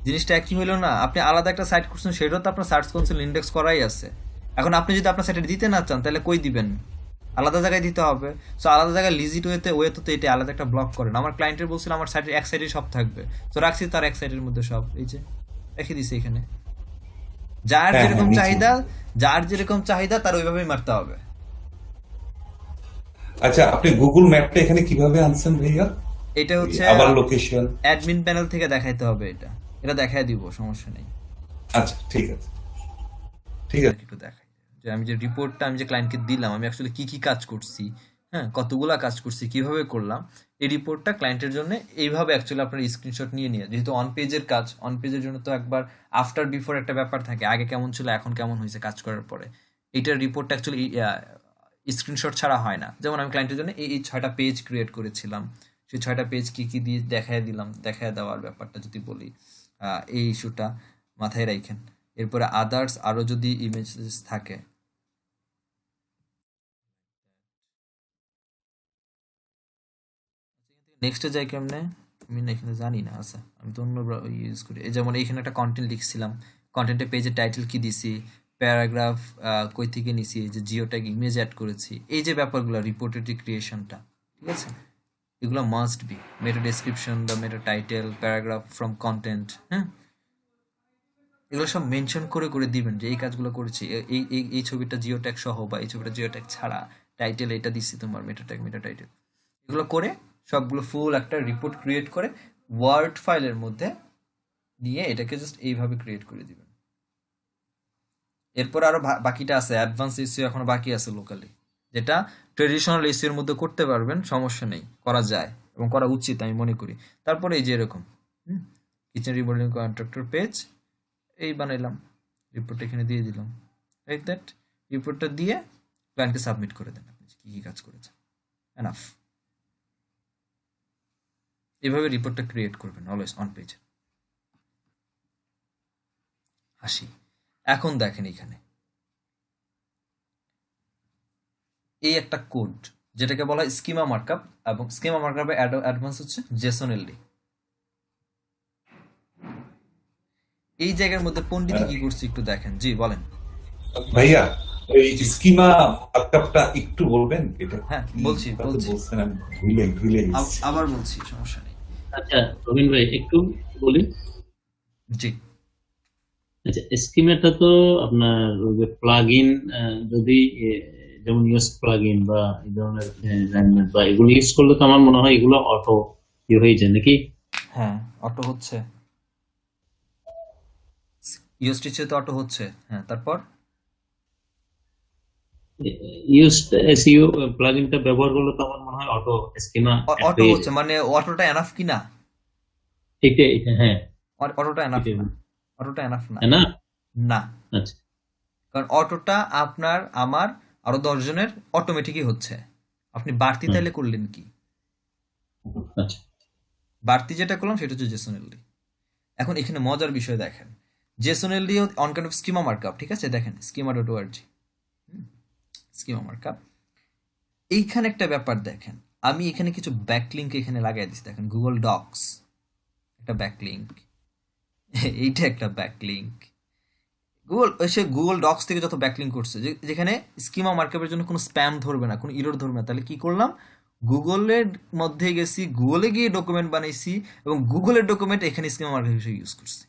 জিনিসটা একই হইল না? আপনি আলাদা একটা সাইট করছেন, সেটাও তো আপনার সার্চ কনসোল ইন্ডেক্স করাই আছে। এখন আপনি যদি আপনার সাইটে দিতে না চান, তাহলে কই দিবেন? আলাদা জায়গায় দিতে হবে। সো আলাদা জায়গায় লিজিট ওয়েতে তো এটা আলাদা একটা ব্লক করেন। আমার ক্লায়েন্টের বলছিল আমার সাইটের এক সাইডে সব থাকবে, তো রাখছি তার এক সাইডের মধ্যে সব, এই যে রেখে দিছি এখানে। যার হ্যাঁ হ্যাঁ যেরকম নিচে। চাহিদা, যার যেরকম চাহিদা তার ওইভাবেই মারতে হবে। আচ্ছা, আপনি গুগল ম্যাপটা এখানে কিভাবে আনছেন ভাইয়া? এটা হচ্ছে আবার লোকেশন। অ্যাডমিন প্যানেল থেকে দেখাইতে হবে, এটা এটা দেখায় দিব, সমস্যা নেই। আচ্ছা ঠিক আছে, ঠিক আছে। একটু দেখাই যে আমি যে রিপোর্টটা আমি যে ক্লায়েন্টকে দিলাম, আমি অ্যাকচুয়ালি কি কি কাজ করছি, হ্যাঁ কতগুলা কাজ করছি, কিভাবে করলাম, এই রিপোর্টটা ক্লায়েন্টের জন্য এইভাবে অ্যাকচুয়ালি আপনার স্ক্রিনশট নিয়ে যেহেতু অন পেজের কাজ, অন পেজের জন্য তো একবার আফটার বিফোর একটা ব্যাপার থাকে, আগে কেমন ছিল এখন কেমন হয়েছে কাজ করার পরে। এইটার রিপোর্টটা অ্যাকচুয়ালি স্ক্রিনশট ছাড়া হয় না। যেমন আমি ক্লায়েন্টের জন্য এই 6টা পেজ ক্রিয়েট করেছিলাম, সেই 6টা পেজ কি কি দিয়ে দেখায় দিলাম, দেখায় দেওয়ার ব্যাপারটা যদি বলি, এই ইস্যুটা মাথায় রাখেন। এরপরে আদার্স আরো যদি ইমেজেস থাকে, নেক্সটে যাই কেমনে আমি না এখানে জানি না। আচ্ছা আমি তো অন্য ইউজ করি। এই যেমন এইখানে একটা কন্টেন্ট লিখছিলাম, কন্টেন্টের পেজের টাইটেল কি দিছি, প্যারাগ্রাফ কই থেকে নিছি, এই যে জিও ট্যাগ ইমেজ অ্যাড করেছি, এই যে ব্যাপারগুলো রিপোর্টের যে ক্রিয়েশনটা, ঠিক আছে, এগুলো must be meta description, the meta title, paragraph from content, হ্যাঁ এগুলো সব মেনশন করে করে দিবেন যে এই কাজগুলো করেছি। এই ছবিটা জিও ট্যাগ সহ বা এই ছবিটা জিও ট্যাগ ছাড়া, টাইটেল এটা দিচ্ছি তোমার মেটা ট্যাগ, মেটা টাইটেল, এগুলো করে সবগুলো ফুল একটা রিপোর্ট ক্রিয়েট করে ওয়ার্ড ফাইলের মধ্যে নিয়ে এটাকে জাস্ট এইভাবে ক্রিয়েট করে দিবেন। এরপর আরো বাকিটা আছে, অ্যাডভান্স এসইও এখনো বাকি আছে লোকালি, যেটা ট্রেডিশনাল এসইও এর মধ্যে করতে পারবেন, সমস্যা নেই, করা যায় এবং করা উচিত আমি মনে করি। তারপরে এই যে এরকম কিচেন রিমডেলিং কন্ট্রাক্টর পেজ এই বানাইলাম, রিপোর্ট এখানে দিয়ে দিলাম, লাইক দ্যাট। রিপোর্টটা দিয়ে ক্লায়েন্টকে সাবমিট করে দেন আপনি কি কি কাজ করেছেন, এনাফ। এভাবে রিপোর্টটা ক্রিয়েট করবেন অলওয়েজ অন পেজে। আসি এখন দেখেন এখানে এই একটা কোড যেটাকে বলা হয় স্কিমা মার্কআপ, এবং স্কিমা মার্কআপের অ্যাডভান্স হচ্ছে জেসনএলডি। এই জায়গার মধ্যে পণ্ডিত কি করছে একটু দেখেন। জি বলেন। ভাইয়া এই স্কিমা মার্কআপটা একটু বলবেন এটা হ্যাঁ, কি বলছি কথা বলছি বলছেন আমি ভুলে গেছি আবার বলছি, সমস্যা নেই। আচ্ছা রবিন ভাই একটু বলি। জি। আচ্ছা, স্কিমেটা তো আপনার ওই যে প্লাগ ইন, যদি যেমন ইউএস প্লাগ ইন বা এই ধরনের ল্যান্ডমেন্ট বা এগুলো ইউজ করলে তো আমার মনে হয় এগুলো অটো হয়ে যায় নাকি? হ্যাঁ, অটো হচ্ছে, ইউএসটিসি তো অটো হচ্ছে। হ্যাঁ, তারপর ইউজ এসইও প্লাগ ইনটা ব্যবহার করলে তো আমার মনে হয় অটো স্কিমা অ্যাড অটো হয়ে হচ্ছে যায়। মানে অটোটা এনাফ কি না? এটা হ্যাঁ, অটোটা এনাফ এটাই না, বলছি। অটোটা এনাফ না। তাই না? না, আচ্ছা। কারণ অটোটা আপনার আমার আরো 10 জনের অটোমেটিকই হচ্ছে। আপনি বাড়তি হুম। তাইলে করলেন কি? আচ্ছা। বাড়তি যেটা করলাম সেটা হচ্ছে জেসনেলি। এখন এখানে মজার বিষয় দেখেন, JSON LD on kind of schema markup, ঠিক আছে? দেখেন schema dot org, schema markup. এইখানে একটা ব্যাপার দেখেন, আমি এখানে কিছু ব্যাকলিঙ্ক এখানে লাগাই দিচ্ছি। দেখেন গুগল ডক্স একটা ব্যাকলিঙ্ক, এইটা একটা ব্যাকলিঙ্ক। গুগল ডক্স থেকে যত ব্যাকলিঙ্ক করছে, যেখানে স্কিমা মার্কআপের জন্য কোনো স্প্যাম ধরবে না, কোনো ইরর ধরবে না, তাহলে কি করলাম? গুগলের মধ্যে গেছি, গুগলে গিয়ে ডকুমেন্ট বানাইছি এবং গুগলের ডকুমেন্ট এখানে স্কিমা মার্কআপ হিসেবে ইউজ করছি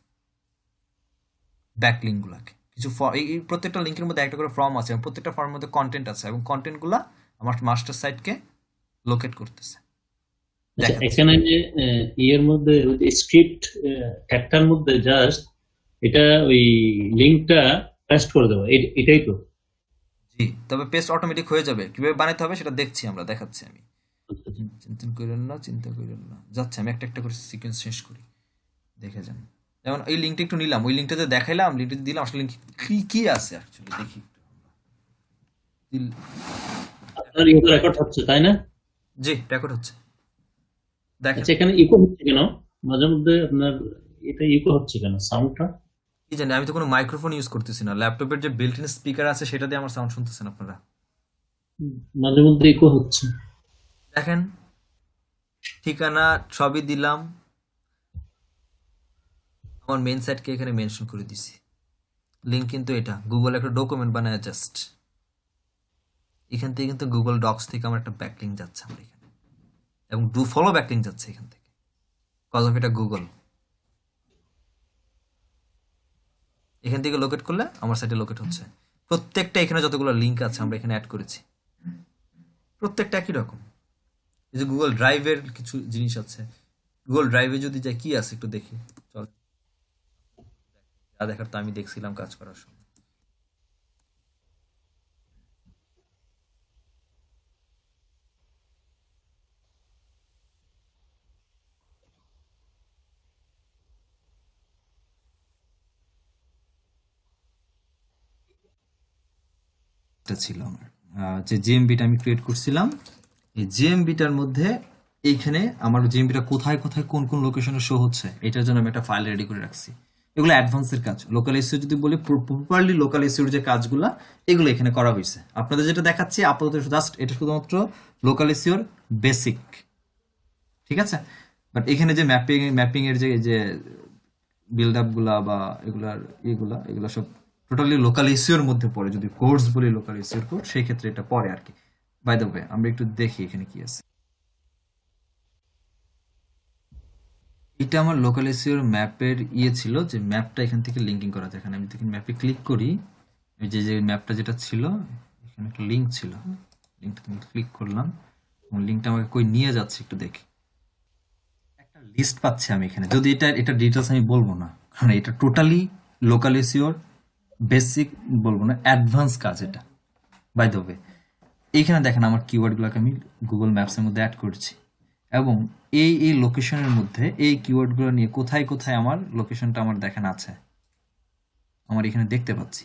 ব্যাকলিঙ্ক গুলাকে। কিছু এই প্রত্যেকটা লিঙ্কের মধ্যে একটা করে ফর্ম আছে এবং প্রত্যেকটা ফর্মের মধ্যে কন্টেন্ট আছে এবং কন্টেন্ট গুলা আমার মাস্টার সাইটকে লোকেট করতেছে, আচ্ছা, দেখাচ্ছে। এখানে যে ইয়ের মধ্যে ওই যে স্ক্রিপ্ট ট্যাগটার মধ্যে জাস্ট এটা ওই লিংকটা পেস্ট করে দেবো, এটাই তো? জি, তবে পেস্ট অটোমেটিক হয়ে যাবে। কিভাবে বানাতে হবে সেটা দেখছি আমরা, দেখাচ্ছি আমি। আচ্ছা, আচ্ছা। চিন্তা করেন না, চিন্তা করেন না, যাচ্ছে আমি একটা একটা করে সিকোয়েন্স শেষ করি, দেখে যান। যেমন এই লিঙ্কটা একটু নিলাম, ওই লিঙ্কটা যে দেখাইলাম, লিঙ্কটা দিলাম, আসলে লিঙ্ক কি কি আছে অ্যাকচুয়ালি দেখি একটু। আপনার ইকো রেকর্ড হচ্ছে তাই না? জি, রেকর্ড হচ্ছে, দেখেন। আচ্ছা, এখানে ইকো হচ্ছে কেন মাঝে মধ্যে আপনার? এটা ইকো হচ্ছে কেন সাউন্ডটা? কি জানি, আমি তো কোনো মাইক্রোফোন ইউজ করতেছি না, ল্যাপটপের যে বিল্ট ইন স্পিকার আছে সেটা দিয়ে আমার সাউন্ড শুনতেছেন আপনারা। মাঝে মধ্যে ইকো হচ্ছে। দেখেন, ঠিকানা সবই দিলাম, আমার মেন সাইটকে এখানে মেনশন করে দিছি। লিঙ্ক কিন্তু এটা গুগল একটা ডকুমেন্ট বানায় জাস্ট, এখান থেকে কিন্তু গুগল ডক্স থেকে আমার একটা ব্যাকলিঙ্ক যাচ্ছে আমার এখানে, এবং ডু ফলো ব্যাকলিঙ্ক যাচ্ছে এখান থেকে, কজ অফ এটা গুগল। এখান থেকে লোকেট করলে আমার সাইটে লোকেট হচ্ছে। প্রত্যেকটা এখানে যতগুলো লিঙ্ক আছে আমরা এখানে অ্যাড করেছি, প্রত্যেকটা একই রকম। এই যে গুগল ড্রাইভের কিছু জিনিস আছে, গুগল ড্রাইভে যদি যাই কি আছে একটু দেখি, চল। যা দেখার তো আমি দেখছিলাম কাজ করার সময়। এটা ছিল আমার যে জিএমবিটা আমি ক্রিয়েট করছিলাম, এই জিএমবিটার মধ্যে এইখানে আমার জিএমবিটা কোথায় কোথায় কোন কোন লোকেশনে শো হচ্ছে এটার জন্য আমি একটা ফাইল রেডি করে রাখছি। এগুলো অ্যাডভান্সের কাজ। লোকাল এসইও যদি বলি, প্রপারলি লোকাল এসইওর যে কাজগুলো এগুলো এখানে করা হয়েছে। আপনাদের যেটা দেখাচ্ছি আপাতত জাস্ট এটা শুধুমাত্র লোকাল এসইওর বেসিক, ঠিক আছে? বাট এখানে যে ম্যাপিং এর যে যে বিল্ড আপ গুলা বা এগুলা সব টোটালি লোকাল এসইওর মধ্যে পড়ে। যদি কোর্স বলি লোকাল এসইওর কোর্স, সেই ক্ষেত্রে এটা পড়ে আর কি। বাই দ্য ওয়ে, আমরা একটু দেখি এখানে কি আছে। এটা আমার লোকাল এসইওর ম্যাপের ছিল, যে ম্যাপটা এখান থেকে লিঙ্কিং করা যায়। এখানে আমি দেখি ম্যাপে ক্লিক করি, এই যে যে ম্যাপটা যেটা ছিল এখানে একটা লিঙ্ক ছিল, লিঙ্কটা তুমি ক্লিক করলাম এবং লিঙ্কটা আমাকে কই নিয়ে যাচ্ছে একটু দেখি। একটা লিস্ট পাচ্ছি আমি এখানে, যদি এটা ডিটেলস আমি বলবো না, কারণ এটা টোটালি লোকাল এসইওর বেসিক বলবো না, অ্যাডভান্স কাজ এটা। বাই দ্য ওয়ে, এইখানে দেখেন আমার কিওয়ার্ডগুলোকে আমি গুগল ম্যাপসের মধ্যে অ্যাড করছি এবং এই লোকেশনের মধ্যে এই কিওয়ার্ডগুলো নিয়ে কোথায় কোথায় আমার লোকেশনটা আমার দেখেন আছে, আমার এখানে দেখতে পাচ্ছি।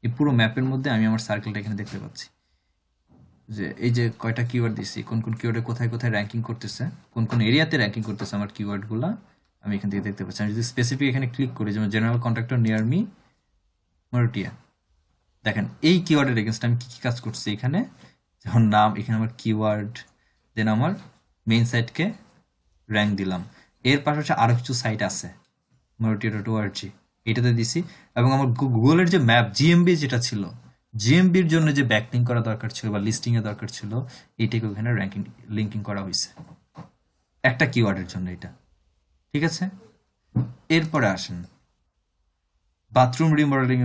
এই পুরো ম্যাপের মধ্যে আমি আমার সার্কেলটা এখানে দেখতে পাচ্ছি, যে এই যে কয়টা কিওয়ার্ড দিচ্ছি, কোন কোন কিওয়ার্ডে কোথায় কোথায় র্যাঙ্কিং করতেছে, কোন কোন এরিয়াতে র্যাঙ্কিং করতেছে আমার কিওয়ার্ডগুলো আমি এখান থেকে দেখতে পাচ্ছি। আমি যদি স্পেসিফিক এখানে ক্লিক করি, যেমন জেনারেল কন্ট্রাক্টর নিয়ার মি মরটিয়া, দেখেন এই কিওয়ার্ডের এগেনস্ট আমি কি কি কাজ করছি এখানে। যেমন নাম, এখানে আমার কিওয়ার্ড, দেন আমার মেইন সাইটকে র্যাঙ্ক দিলাম। এর পাশাপাশি আরো কিছু সাইট আছে, মরটিয়া.org, এটাতে দিছি। এবং আমার গুগলের যে ম্যাপ জিএমবি যেটা ছিল, জিএমবির জন্য যে ব্যাকলিঙ্ক করা দরকার ছিল বা লিস্টিং এর দরকার ছিল, এইটাকে ওখানে র্যাঙ্কিং লিঙ্কিং করা হয়েছে একটা কিওয়ার্ডের জন্য এটা। ঠিক আছে, এরপরে আসেন বাথরুম রিমডেলিং।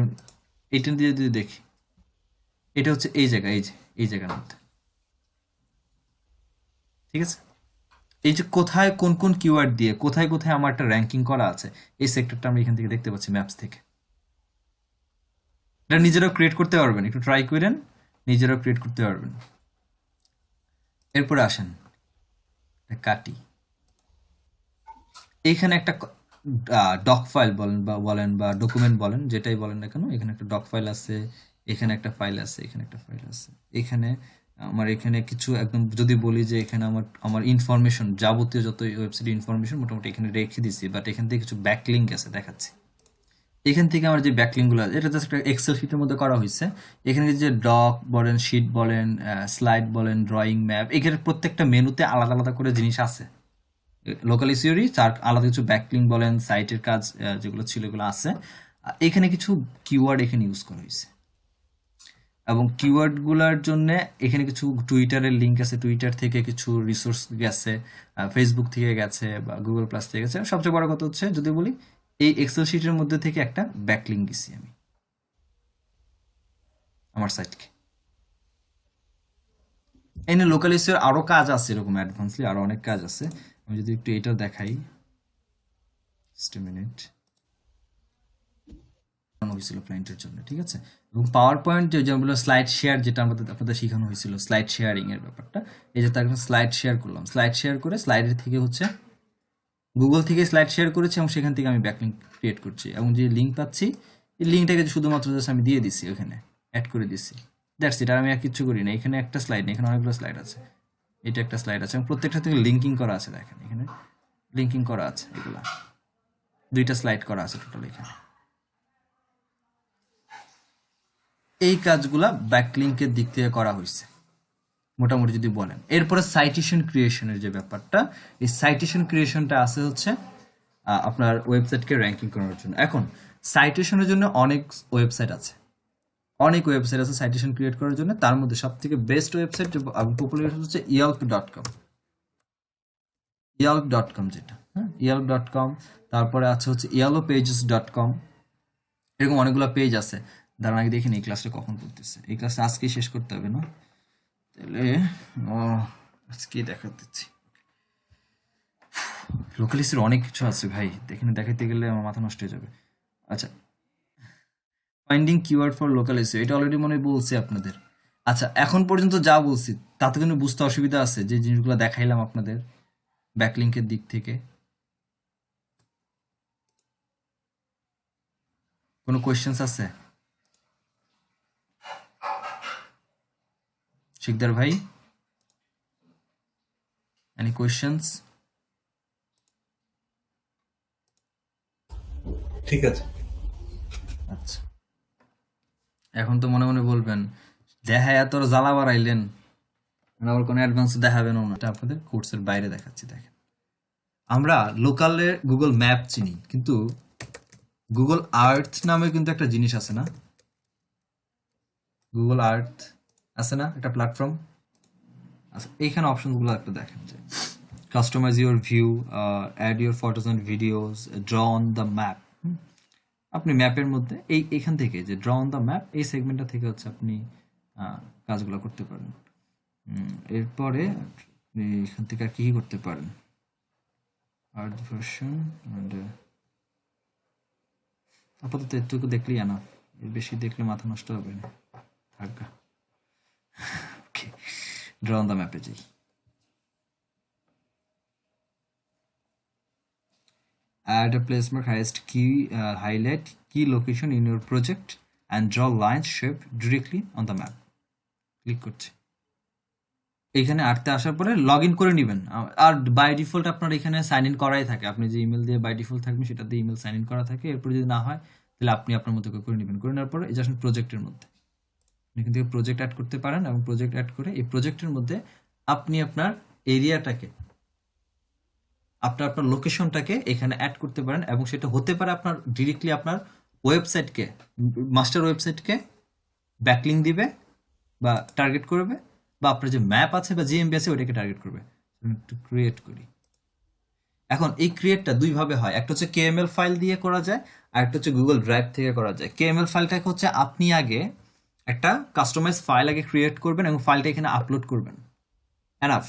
এটা দিয়ে যদি দেখি, এটা হচ্ছে এই জায়গা, এই জায়গার মধ্যে। ঠিক আছে, এই যে কোথায় কোন কোন কিওয়ার্ড দিয়ে কোথায় কোথায় আমার একটা র্যাঙ্কিং করা আছে, এই সেক্টরটা আমরা এখান থেকে দেখতে পাচ্ছি ম্যাপস থেকে। এটা নিজেরাও ক্রিয়েট করতে পারবেন, একটু ট্রাই করেন, নিজেরাও ক্রিয়েট করতে পারবেন। এরপরে আসেন, এটা কাটি। এইখানে একটা ডক ফাইল বলেন বা ডকুমেন্ট বলেন, যেটাই বলেন না কেন, এখানে একটা ডক ফাইল আছে, এখানে একটা ফাইল আছে, এখানে একটা ফাইল আছে। এখানে আমার এখানে কিছু একদম যদি বলি যে এখানে আমার ইনফরমেশন, যাবতীয় যত ওয়েবসাইট ইনফরমেশন মোটামুটি এখানে রেখে দিছি, বাট এখান থেকে কিছু ব্যাকলিঙ্ক আছে দেখাচ্ছি। এখান থেকে আমার যে ব্যাকলিঙ্কগুলো আছে, এটা জাস্ট একটা এক্সেল শিটের মধ্যে করা হয়েছে। এখানে যে ডক বলেন, শিট বলেন, স্লাইড বলেন, ড্রয়িং, ম্যাপ, এখানে প্রত্যেকটা মেনুতে আলাদা আলাদা করে জিনিস আছে। লোকাল ইসিওরি তার আলাদা কিছু ব্যাকলিঙ্ক বলেন, সাইটের কাজ যেগুলো ছিল এগুলো আছে। এখানে কিছু কিওয়ার্ড এখানে ইউজ করা হয়েছে, এবং কিওয়ার্ডগুলোর জন্য এখানে কিছু টুইটারের লিঙ্ক আছে, টুইটার থেকে কিছু রিসোর্স গেছে, ফেসবুক থেকে গেছে বা গুগল প্লাস থেকে গেছে। সবচেয়ে বড় কথা হচ্ছে যদি বলি, এই এক্সেল শিটের মধ্যে থেকে একটা ব্যাকলিঙ্ক দিছি আমি আমার সাইটকে। এখানে লোকাল ইসিওর আরো কাজ আছে, এরকম অ্যাডভান্সলি আরো অনেক কাজ আছে। আমি যদি একটু এটা দেখাই, জাস্ট এ মিনিট, হয়েছিল ক্লায়েন্টের জন্য। ঠিক আছে, এবং পাওয়ার পয়েন্ট যেগুলো স্লাইড শেয়ার, যেটা আপনাদের শেখানো হয়েছিল স্লাইড শেয়ারিং এর ব্যাপারটা, এই যে তার স্লাইড শেয়ার করলাম, স্লাইড শেয়ার করে স্লাইডের থেকে হচ্ছে গুগল থেকে স্লাইড শেয়ার করেছি, এবং সেখান থেকে আমি ব্যাকলিঙ্ক ক্রিয়েট করছি, এবং যে লিঙ্ক পাচ্ছি এই লিঙ্কটাকে শুধুমাত্র জাস্ট আমি দিয়ে দিছি, ওখানে অ্যাড করে দিছি, দ্যাটস ইট। আর আমি আর কিছু করি না। এখানে একটা স্লাইড নেই, এখানে অনেকগুলো স্লাইড আছে, এটা একটা স্লাইড আছে, এবং প্রত্যেকটা থেকে লিঙ্কিং করা আছে। দেখেন এখানে লিঙ্কিং করা আছে, এগুলা 2টা স্লাইড করা আছে টোটাল এখানে। এই কাজগুলা ব্যাকলিঙ্কের দিক থেকে করা হয়েছে মোটামুটি যদি বলেন। এরপরে সাইটেশন ক্রিয়েশনের যে ব্যাপারটা, এই সাইটেশন ক্রিয়েশনটা আছে হচ্ছে আপনার ওয়েবসাইটকে র্যাঙ্কিং করার জন্য। এখন সাইটেশনের জন্য অনেক ওয়েবসাইট আছে, সাইটেশন ক্রিয়েট করার জন্য। তার মধ্যে সব থেকে বেস্ট ওয়েবসাইট পপুলার হচ্ছে yelp.com, যেটা, হ্যাঁ, yelp.com। তারপরে আছে হচ্ছে yellowpages.com। এরকম অনেকগুলো পেজ আছে। দাঁড়ান আগে দেখেন এই ক্লাসটা কখন পড়তেছে। এই ক্লাসটা আজকেই শেষ করতে হবে না, তাহলে আজকেই দেখা দিচ্ছি। লোকালিস্টের অনেক কিছু আছে ভাই, দেখাইতে গেলে আমার মাথা নষ্ট হয়ে যাবে। আচ্ছা, finding keyword for local SEO, এটা অলরেডি মনে হয় বলছি আপনাদের। আচ্ছা, এখন পর্যন্ত যা বলছি তাতে কিন্তু বুঝতে অসুবিধা আছে, যে জিনিসগুলো দেখাইলাম আপনাদের ব্যাকলিঙ্কের দিক থেকে? কোনো কোয়েশ্চেন্স আছে? শিকদার ভাই, এনি কোয়েশ্চেন্স? ঠিক আছে। আচ্ছা, এখন তো মনে মনে বলবেন দেখায় তোর জ্বালা বাড়াইলেন, আবার কোনো অ্যাডভান্স দেখাবেন না। এটা আপনাদের কোর্সের বাইরে দেখাচ্ছি। দেখেন, আমরা লোকালে গুগল ম্যাপ চিনি, কিন্তু গুগল আর্থ নামে কিন্তু একটা জিনিস আছে না? গুগল আর্থ আছে না, একটা প্ল্যাটফর্ম। আচ্ছা, এইখানে অপশনগুলো একটু দেখেন, যে customise your view, add your photos and videos, draw on the map. আপনি ম্যাপের মধ্যে এইখান থেকে যে ড্র অন দ্য ম্যাপ, এই সেগমেন্টটা থেকে হচ্ছে আপনি কাজগুলো করতে পারেন। এরপরে আপনি এখান থেকে আর কি করতে পারেন, আর্ট ভার্সন, আপাতত এটুকু দেখলেই আনা, এর বেশি দেখলে মাথা নষ্ট হবে না, থাকা। ওকে, ড্র অন দ্য ম্যাপে যাই। Add a place mark, highlight key location in your project and draw lines shape directly on the map. Click করছি। এখানে আটতে আসার পরে লগ ইন করে নেবেন। আর বাই ডিফল্ট আপনার এখানে সাইন ইন করাই থাকে, আপনি যে ইমেল দিয়ে বাই ডিফল্ট থাকবে সেটা দিয়ে ইমেল সাইন ইন করা থাকে। এরপর যদি না হয় তাহলে আপনি আপনার মতো করে নেবেন। করে নেওয়ার পরে এই যে আসুন প্রজেক্টের মধ্যে, এখান থেকে প্রজেক্ট অ্যাড করতে পারেন, এবং প্রজেক্ট অ্যাড করে এই প্রজেক্টের মধ্যে আপনি আপনার এরিয়াটাকে, আপনার লোকেশনটাকে এখানে অ্যাড করতে পারেন, এবং সেটা হতে পারে আপনার ডিরেক্টলি আপনার ওয়েবসাইটকে, মাস্টার ওয়েবসাইটকে ব্যাকলিং দিবে বা টার্গেট করবে, বা আপনার যে ম্যাপ আছে বা জিএমবি আছে ওটাকে টার্গেট করবে। আমি একটু ক্রিয়েট করি। এখন এই ক্রিয়েটটা দুইভাবে হয়, একটা হচ্ছে কেএমএল ফাইল দিয়ে করা যায়, আর একটা হচ্ছে গুগল ড্রাইভ থেকে করা যায়। কেএমএল ফাইলটাকে হচ্ছে আপনি আগে একটা কাস্টমাইজ ফাইল আগে ক্রিয়েট করবেন এবং ফাইলটা এখানে আপলোড করবেন, এনাফ।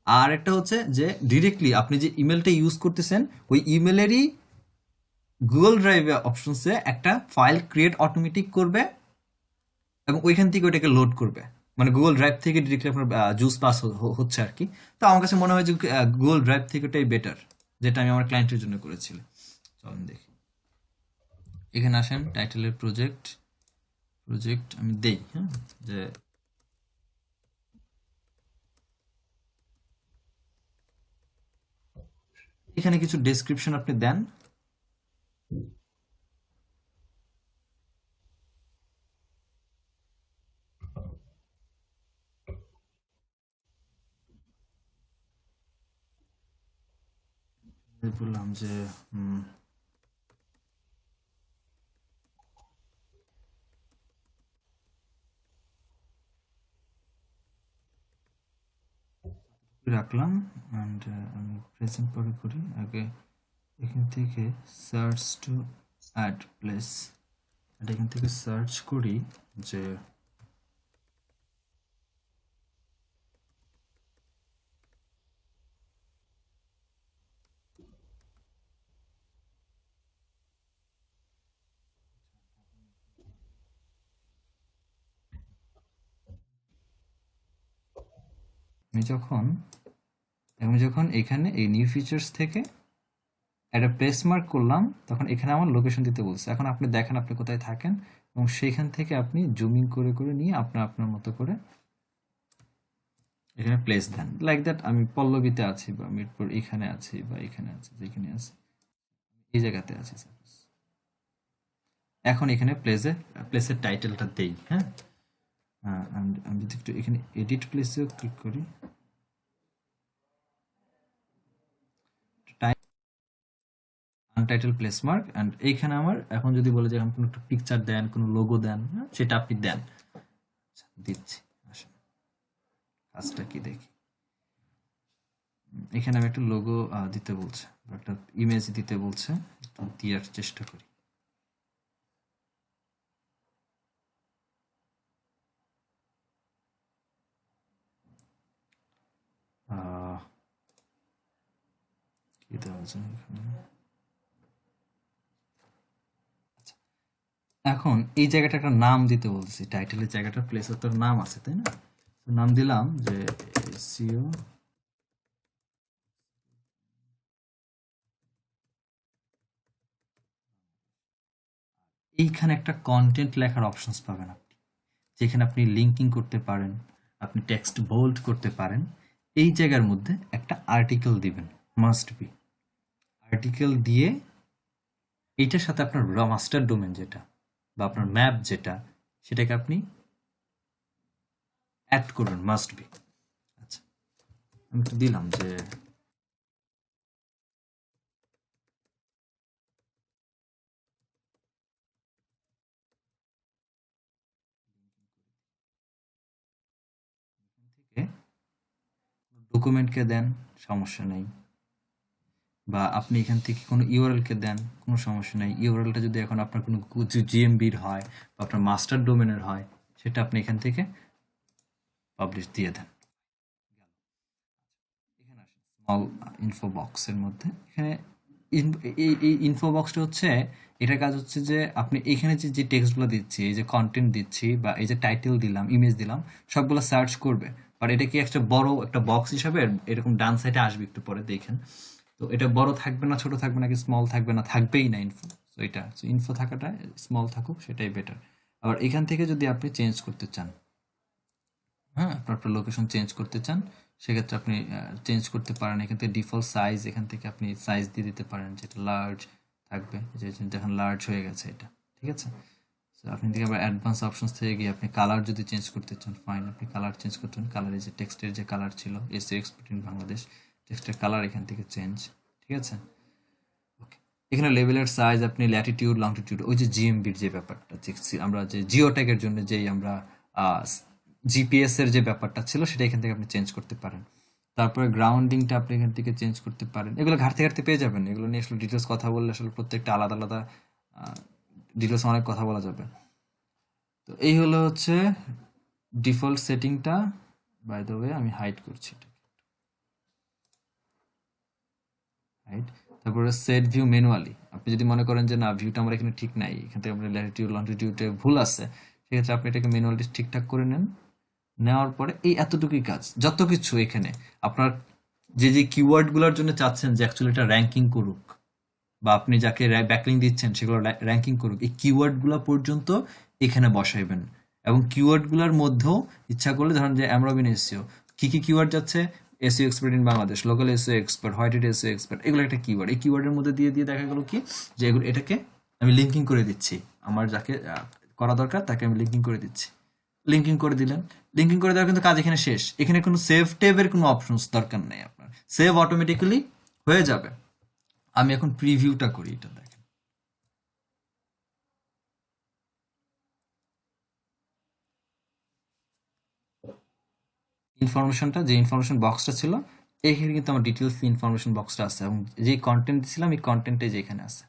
আর একটা হচ্ছে যে ডিরেক্টলি আপনি যে ইমেলটা ইউজ করতেছেন ওই ইমেলেরই গুগল ড্রাইভে অপশনসে একটা ফাইল ক্রিয়েট অটোমেটিক করবে এবং ওইখান থেকে ওইটাকে লোড করবে, মানে গুগল ড্রাইভ থেকে ডিরেক্টলি আপনার জুস পাস হচ্ছে আর কি। তো আমার কাছে মনে হয় যে গুগল ড্রাইভ থেকে ওটাই বেটার, যেটা আমি আমার ক্লায়েন্টের জন্য করেছিলাম। চলুন দেখি, এখানে আসেন, টাইটেলের প্রজেক্ট প্রজেক্ট আমি দেই, হ্যাঁ, যে এখানে কিছু ডেসক্রিপশন আপনি দেন। বললাম যে রাখলাম, অ্যান্ড আমি প্রেজেন্ট পরে করি আগে। এখান থেকে সার্চ টু অ্যাড প্লেস, আর এখান থেকে সার্চ করি যে আমি যখন এখানে এই নিউ ফিচার্স থেকে একটা প্লেস মার্ক করলাম, তখন এখানে আমার লোকেশন দিতে বলছে। এখন আপনি দেখেন আপনি কোথায় থাকেন এবং সেইখান থেকে আপনি জুমিং করে করে নিয়ে আপনার আপনার মতো করে এখানে প্লেস দেন। লাইক দ্যাট আমি পল্লবীতে আছি বা মিরপুর এখানে আছি বা এখানে আছি, যেখানে আছি এই জায়গাতে আছি suppose। এখন এখানে প্লেসের টাইটেলটা দেই, হ্যাঁ। and আমি যদি একটু এখানে এডিট প্লেসেও ক্লিক করি, আনটাইটেল প্লেস মার্ক, অ্যান্ড এইখানে আমার এখন যদি বলে যে এখন কোনো একটা পিকচার দেন, কোনো লোগো দেন, হ্যাঁ, সেটা আপনি দেন। আচ্ছা, দিচ্ছি, আসেন কাজটা কি দেখি। এখানে আমি একটা লোগো দিতে বলছে বা একটা ইমেজ দিতে বলছে, একটু দেওয়ার চেষ্টা করি। আহ, কি দেওয়া যায় এখানে? আচ্ছা, এখন এই জায়গাটা একটা নাম দিতে বলতেছি, টাইটেলের জায়গাটা প্লেসের তোর নাম আছে তাই না? তো নাম দিলাম যে এসইও। এইখানে একটা কন্টেন্ট লেখার অপশনস পাবেন আপনি, যেখানে আপনি লিঙ্কিং করতে পারেন, আপনি টেক্সট বোল্ড করতে পারেন। এই জায়গার মধ্যে একটা আর্টিকেল দিবেন, মাস্ট বি। আর্টিকেল দিয়ে এইটার সাথে আপনার মাস্টার ডোমেন যেটা বা আপনার ম্যাপ যেটা, সেটাকে আপনি অ্যাড করবেন, মাস্ট বি। আচ্ছা, আমি তো দিলাম যে ডকুমেন্টকে দেন, সমস্যা নেই, বা আপনি এখান থেকে কোনো ইউআরএলকে দেন, কোনো সমস্যা নেই। ইউআরএলটা যদি এখন আপনার কোনো জিএমবির হয় বা আপনার মাস্টার ডোমেনের হয়, সেটা আপনি এখান থেকে পাবলিশ দিয়ে দেন। এখানে আসেন স্মল ইনফো বক্সের মধ্যে, এখানে এই ইনফো বক্সটা হচ্ছে, এটার কাজ হচ্ছে যে আপনি এখানে যে যে টেক্সটগুলো দিচ্ছি, এই যে কন্টেন্ট দিচ্ছি বা এই যে টাইটেল দিলাম, ইমেজ দিলাম, সবগুলো সার্চ করবে। আর এটা কি একটা বড় একটা বক্স হিসাবে এরকম ডান সাইডে আসবে, একটু পরে দেখেন। তো এটা বড় থাকবে না, ছোট থাকবে নাকি স্মল থাকবে না, থাকবেই না ইনফো। তো এটা ইনফো থাকাটা স্মল থাকুক, সেটাই বেটার। আবার এখান থেকে যদি আপনি চেঞ্জ করতে চান, হ্যাঁ, আপনার লোকেশন চেঞ্জ করতে চান, সেক্ষেত্রে আপনি চেঞ্জ করতে পারেন। এখান থেকে ডিফল্ট সাইজ, এখান থেকে আপনি সাইজ দিয়ে দিতে পারেন, যেটা লার্জ থাকবে, যে দেখেন লার্জ হয়ে গেছে এটা, ঠিক আছে। তো আপনি থেকে আবার অ্যাডভান্স অপশনস থেকে গিয়ে আপনি কালার যদি চেঞ্জ করতে চান, ফাইন, আপনি কালার চেঞ্জ করতে পারেন। কালারের যে টেক্সটের যে কালার ছিল, এসি এক্সপোর্ট ইন বাংলাদেশ, টেক্সটের কালার এখান থেকে চেঞ্জ, ঠিক আছে। ওকে, এখানে লেভেলের সাইজ আপনি ল্যাটিটিউড লংটিটিউড ওই যে জিএমবির যে ব্যাপারটা আমরা যে জিওট্যাগের জন্য যেই আমরা জিপিএস এর যে ব্যাপারটা ছিল সেটা এখান থেকে আপনি চেঞ্জ করতে পারেন। তারপরে গ্রাউন্ডিংটা আপনি এখান থেকে চেঞ্জ করতে পারেন। এগুলো ঘাটতে ঘাটতে পেয়ে যাবেন। এগুলো নিয়ে আসলে ডিটেলস কথা বললে আসলে প্রত্যেকটা আলাদা আলাদা ডিটেলস অনেক কথা বলা যাবে। তো এই হলো হচ্ছে ডিফল্ট সেটিংটা। বাই দ্য ওয়ে আমি হাইড করছি এটা, রাইট। তারপরে সেট ভিউ ম্যানুয়ালি, আপনি যদি মনে করেন যে না ভিউটা আমার এখানে ঠিক নাই, এখান থেকে আপনার ল্যাটিটিউড লংটিটিউডে ভুল আছে, সেক্ষেত্রে আপনি এটাকে ম্যানুয়ালি ঠিকঠাক করে নেন। নেওয়ার পরে এই এতটুকুই কাজ, যত কিছু এখানে আপনার যে যে কিওয়ার্ডগুলোর জন্য চাচ্ছেন যে অ্যাকচুয়ালি এটা র্যাঙ্কিং করুক, বা আপনি যাকে ব্যাকলিং দিচ্ছেন সেগুলো র্যাঙ্কিং করুক, এই কিওয়ার্ডগুলো পর্যন্ত এখানে বসাইবেন। এবং কিওয়ার্ডগুলোর মধ্যেও ইচ্ছা করলে ধরেন যে অ্যামরবিন এসইও, কি কি কিওয়ার্ড যাচ্ছে, SEO expert in Bangladesh, local SEO expert, white it SEO expert, এগুলো একটা কিওয়ার্ড। এই কিওয়ার্ডের মধ্যে দিয়ে দিয়ে দেখা গেল কি যে এগুলো এটাকে আমি লিঙ্কিং করে দিচ্ছি, আমার যাকে করা দরকার তাকে আমি লিঙ্কিং করে দিচ্ছি। লিঙ্কিং করে দিলেন, লিঙ্কিং করে দেওয়ার কিন্তু কাজ এখানে শেষ। এখানে কোনো সেভ টেবের কোনো অপশনস দরকার নেই আপনার, সেভ অটোমেটিক্যালি হয়ে যাবে। আমি এখন প্রিভিউটা করি, এটা দেখেন। ইনফরমেশনটা যে ইনফরমেশন বক্সটা ছিল এইখানে কিন্তু আমার ডিটেলস ইনফরমেশন বক্সটা আছে, এবং যে কন্টেন্ট দিছিলাম এই কন্টেন্টে যেখানে আছে,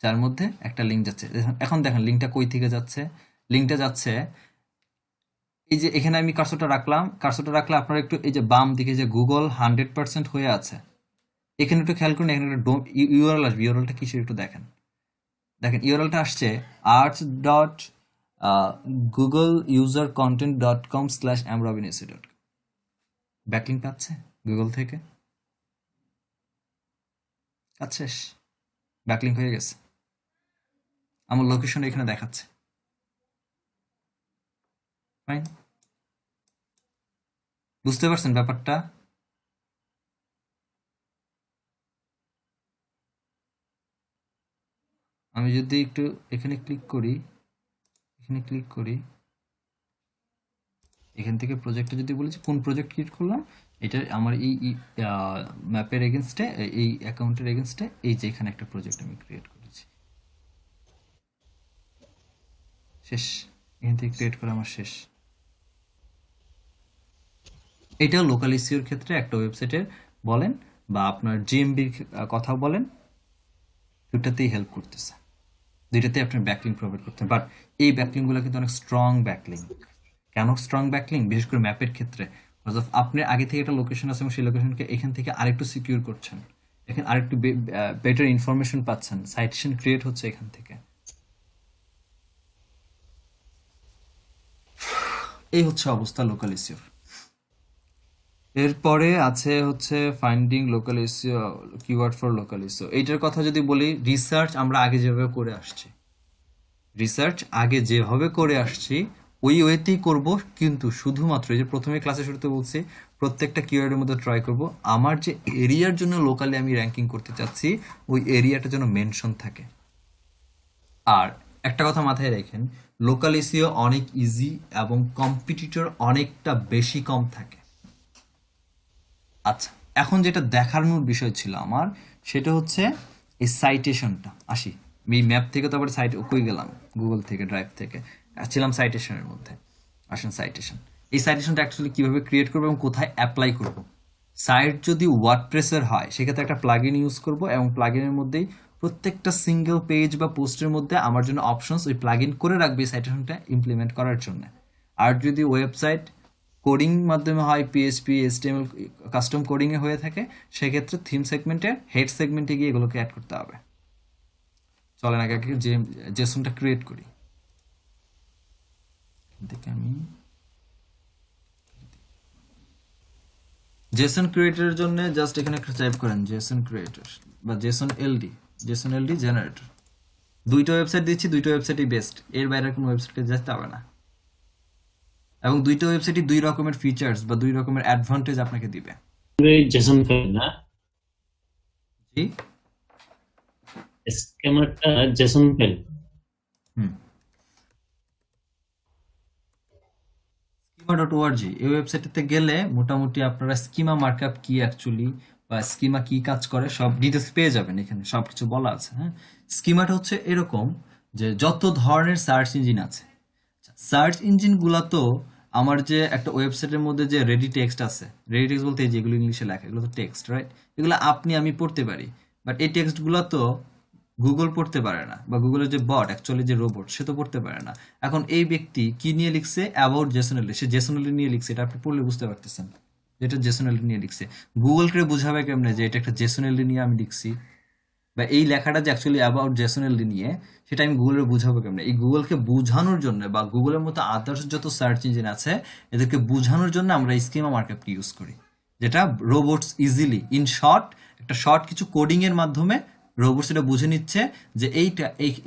যার মধ্যে একটা লিঙ্ক যাচ্ছে। এখন দেখেন লিঙ্কটা কই থেকে যাচ্ছে, লিঙ্কটা যাচ্ছে এই যে এখানে আমি কার্সরটা রাখলাম, কার্সরটা রাখলে আপনারা একটু এই যে বাম দিকে যে গুগল 100% হয়ে আছে, এখানে একটু খেয়াল করুন, এখানে একটা ইউআরএল আসবে। ইউআরএলটা কিসের একটু দেখেন, দেখেন ইউআরএলটা আসছে arts.googleUserContent.com/amrobinSC. ব্যাকলিঙ্ক পাচ্ছে গুগল থেকে, কাজ শেষ, ব্যাকলিঙ্ক হয়ে গেছে। আমার লোকেশন এখানে দেখাচ্ছে, ফাইন। বুঝতে পারছেন ব্যাপারটা? আমি যদি একটু এখানে ক্লিক করি, এখানে ক্লিক করি, এখান থেকে প্রজেক্টটা যদি বলেছি কোন প্রজেক্ট ক্রিয়েট করলাম, এটা আমার এই ম্যাপের এগেনস্টে, এই অ্যাকাউন্টের এগেনস্টে এই যে এখানে একটা প্রজেক্ট আমি ক্রিয়েট করেছি, শেষ। এখান থেকে ক্রিয়েট করা আমার শেষ। এটাও লোকাল এসইওর ক্ষেত্রে একটা ওয়েবসাইটের বলেন বা আপনার জিএমবির কথা বলেন, দুটাতেই হেল্প করতেছে, দুইটাতেই আপনি ব্যাকলিং প্রোভাইড করতে। বাট এই ব্যাকলিংগুলো কিন্তু অনেক স্ট্রং ব্যাকলিং। কেন স্ট্রং ব্যাকলিং? বিশেষ করে ম্যাপের ক্ষেত্রে, আপনি আগে থেকে একটা লোকেশন আছে এবং সেই লোকেশনকে এখান থেকে আরেকটু সিকিউর করছেন, এখানে আরেকটু বেটার ইনফরমেশন পাচ্ছেন, সাইটেশন ক্রিয়েট হচ্ছে এখান থেকে। এই হচ্ছে অবস্থা লোকাল এসইওর। এরপরে আছে হচ্ছে finding local SEO, keyword for local SEO. এইটার কথা যদি বলি, রিসার্চ আমরা আগে যেভাবে করে আসছি, রিসার্চ আগে যেভাবে করে আসছি ওই ওয়েতেই করব, কিন্তু শুধুমাত্র এই যে প্রথমে ক্লাসে শুরুতে বলছি প্রত্যেকটা কিওয়ার্ডের মধ্যে ট্রাই করব আমার যে এরিয়ার জন্য লোকালি আমি র্যাঙ্কিং করতে চাচ্ছি ওই এরিয়াটা যেন মেনশন থাকে। আর একটা কথা মাথায় রাখেন, লোকাল এসইও অনেক ইজি এবং কম্পিটিটর অনেকটা বেশি কম থাকে। আচ্ছা, এখন যেটা দেখানোর বিষয় ছিল আমার, সেটা হচ্ছে এই সাইটেশনটা। আসি এই ম্যাপ থেকে, তারপরে সাইট কই গেলাম, গুগল থেকে, ড্রাইভ থেকে ছিলাম সাইটেশনের মধ্যে। আসেন সাইটেশন, এই সাইটেশনটা অ্যাকচুয়ালি কিভাবে ক্রিয়েট করবো এবং কোথায় অ্যাপ্লাই করব। সাইট যদি ওয়ার্ডপ্রেসের হয় সেক্ষেত্রে একটা প্লাগইন ইউজ করব, এবং প্লাগইনের মধ্যেই প্রত্যেকটা সিঙ্গেল পেজ বা পোস্টের মধ্যে আমার জন্য অপশনস ওই প্লাগইন করে রাখবে এই সাইটেশনটা ইমপ্লিমেন্ট করার জন্য। আর যদি ওয়েবসাইট কোডিং মাধ্যমে হয়, পিএইচপি, এইচটিএমএল কাস্টম কোডিং এ হয়ে থাকে, সেক্ষেত্রে থিম সেগমেন্টে হেড সেগমেন্টে গিয়ে এগুলোকে অ্যাড করতে হবে। চলেন আগে আগে জেসনটা ক্রিয়েট করি। দেখে আমি জেসন ক্রিয়েটরের জন্য জাস্ট এখানে একটা টাইপ করেন জেসন ক্রিয়েটর বা জেসন এলডি জেনারেটর। দুইটা ওয়েবসাইট দিচ্ছি, দুইটা ওয়েবসাইটই বেস্ট, এর বাইরে কোনো ওয়েবসাইটে যেতে হবে না। এবং দুইটা ওয়েবসাইটই দুই রকমের ফিচার্স বা দুই রকমের অ্যাডভান্টেজ আপনাকে দিবে। জেসন ফাইল না, জি স্কিমাটা জেসন ফাইল। schema.org এই ওয়েবসাইটে গেলে মোটামুটি আপনারা স্কিমা মার্কআপ কি অ্যাকচুয়ালি বা স্কিমা কি কাজ করে সব ডিটেলস পেয়ে যাবেন, এখানে সবকিছু বলা আছে। হ্যাঁ, স্কিমাটা হচ্ছে এরকম যে যত ধরনের সার্চ ইঞ্জিন আছে, সার্চ ইঞ্জিন গুলা তো আমার যে একটা ওয়েবসাইটের মধ্যে যে রেডি টেক্সট আছে, রেডি টেক্সট বলতে এই যেগুলো ইংলিশে লেখা, এগুলো তো টেক্সট, রাইট? এগুলো আপনি আমি পড়তে পারি, বাট এই টেক্সট গুলা তো গুগল পড়তে পারে না, বা গুগলের যে বট, অ্যাকচুয়ালি যে রোবট, সে তো পড়তে পারে না। এখন এই ব্যক্তি কি নিয়ে লিখছে? অ্যাবাউট জেসনেলি, সে জেসনেলি নিয়ে লিখছে, এটা আপনি পড়লে বুঝতে পারতেছেন যেটা জেসনেলি নিয়ে লিখছে। গুগলকে বোঝাবে কেমনে যে এটা একটা জেসনেলি নিয়ে আমি লিখছি, বা এই লেখাটা যে অ্যাকচুয়ালি অ্যাবাউট জেসনেলি নিয়ে, সেটা আমি গুগলের বুঝাবো কেমনে? এই গুগলকে বোঝানোর জন্য, বা গুগলের মতো আদার্স যত সার্চ ইঞ্জিন আছে, এদেরকে বোঝানোর জন্য আমরা স্কিমা মার্কআপকে ইউজ করি, যেটা রোবটস ইজিলি ইন শর্ট, একটা শর্ট কিছু কোডিং এর মাধ্যমে রোবটস এটা বুঝে নিচ্ছে যে এইটা